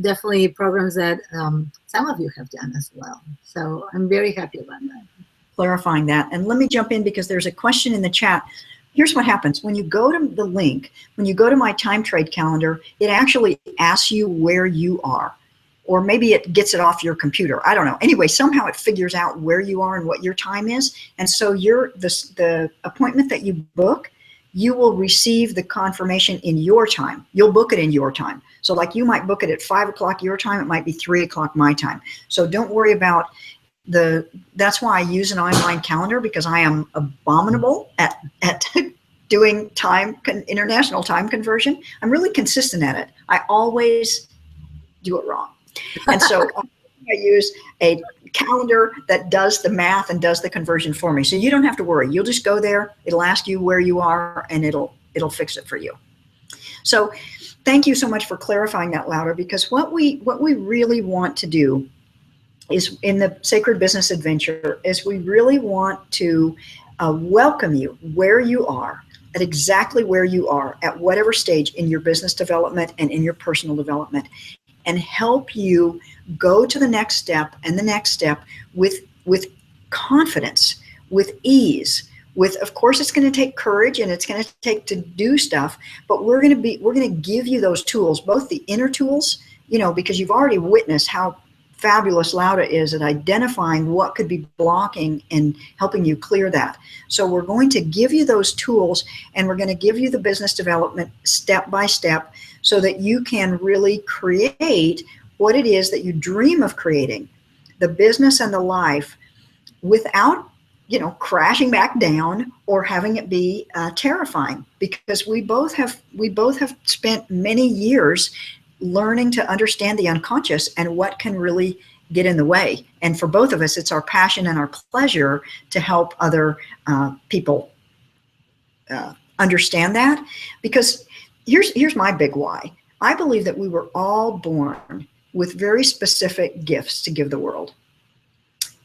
definitely programs that some of you have done as well. So I'm very happy about that. Clarifying that. And let me jump in because there's a question in the chat. Here's what happens. When you go to the link, when you go to my time trade calendar, it actually asks you where you are. Or maybe it gets it off your computer. I don't know. Anyway, somehow it figures out where you are and what your time is. And so the appointment that you book, you will receive the confirmation in your time. You'll book it in your time. So like you might book it at 5 o'clock your time. It might be 3 o'clock my time. So don't worry about that's why I use an online calendar, because I am abominable at doing international time conversion. I'm really consistent at it. I always do it wrong. And so I use a calendar that does the math and does the conversion for me. So you don't have to worry. You'll just go there. It'll ask you where you are and it'll fix it for you. So thank you so much for clarifying that, Laura, because what we really want to do is in the Sacred Business Adventure is we really want to welcome you where you are, at exactly where you are, at whatever stage in your business development and in your personal development, and help you go to the next step and the next step with confidence, with ease, with, of course, it's going to take courage and it's going to take to do stuff, but we're going to give you those tools, both the inner tools, because you've already witnessed how fabulous Laura is at identifying what could be blocking and helping you clear that. So we're going to give you those tools and we're going to give you the business development step by step so that you can really create what it is that you dream of creating, the business and the life, without crashing back down or having it be terrifying, because we both have spent many years learning to understand the unconscious and what can really get in the way. And for both of us, it's our passion and our pleasure to help other people understand that. Because here's my big why. I believe that we were all born with very specific gifts to give the world.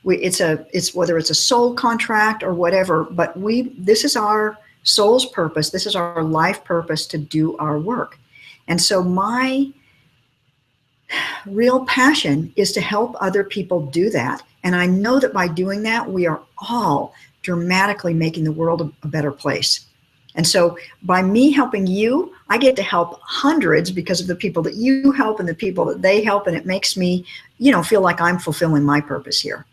It's whether it's a soul contract or whatever, but this is our soul's purpose. This is our life purpose to do our work. And so my real passion is to help other people do that. And I know that by doing that, we are all dramatically making the world a better place. And so by me helping you, I get to help hundreds because of the people that you help and the people that they help. And it makes me, feel like I'm fulfilling my purpose here.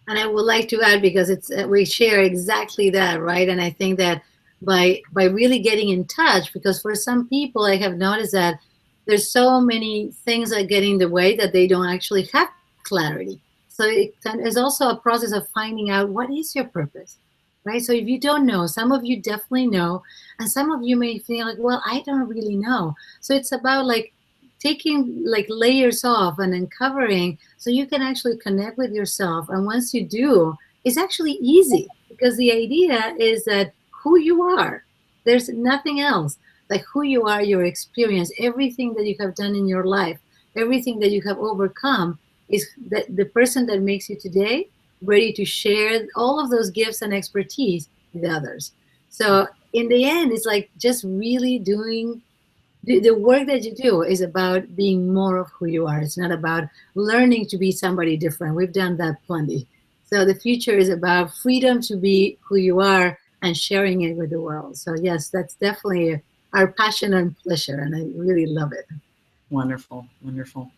And I would like to add, because we share exactly that, right? And I think that by really getting in touch, because for some people, I have noticed that there's so many things that get in the way that they don't actually have clarity. So it's also a process of finding out what is your purpose, right? So if you don't know, some of you definitely know, and some of you may feel like, well, I don't really know. So it's about like taking like layers off and uncovering so you can actually connect with yourself. And once you do, it's actually easy, because the idea is that who you are, there's nothing else. Like who you are, your experience, everything that you have done in your life, everything that you have overcome is that the person that makes you today ready to share all of those gifts and expertise with others. So in the end, it's like just really doing the work that you do is about being more of who you are. It's not about learning to be somebody different. We've done that plenty. So the future is about freedom to be who you are and sharing it with the world. So yes, that's definitely our passion and pleasure, and I really love it. Wonderful, wonderful.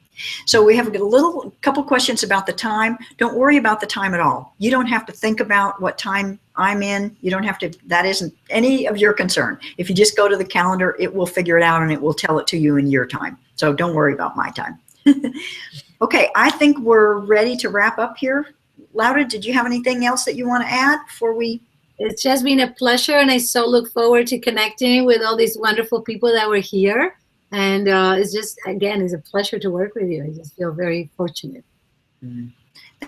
So we have a couple questions about the time. Don't worry about the time at all. You don't have to think about what time I'm in. You don't have to, that isn't any of your concern. If you just go to the calendar, it will figure it out and it will tell it to you in your time. So don't worry about my time. Okay, I think we're ready to wrap up here. Laura, did you have anything else that you want to add before we? It's just been a pleasure, and I so look forward to connecting with all these wonderful people that were here. And it's just, again, it's a pleasure to work with you. I just feel very fortunate.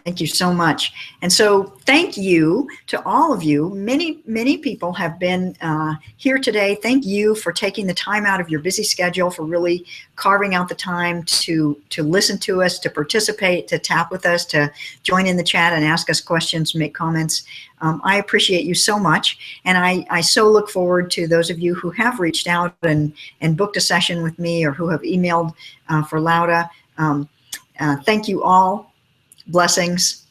Thank you so much. And so thank you to all of you. Many people have been here today. Thank you for taking the time out of your busy schedule, for really carving out the time to listen to us, to participate, to tap with us, to join in the chat and ask us questions, make comments. I appreciate you so much. And I so look forward to those of you who have reached out and booked a session with me, or who have emailed for Laura. Thank you all. Blessings.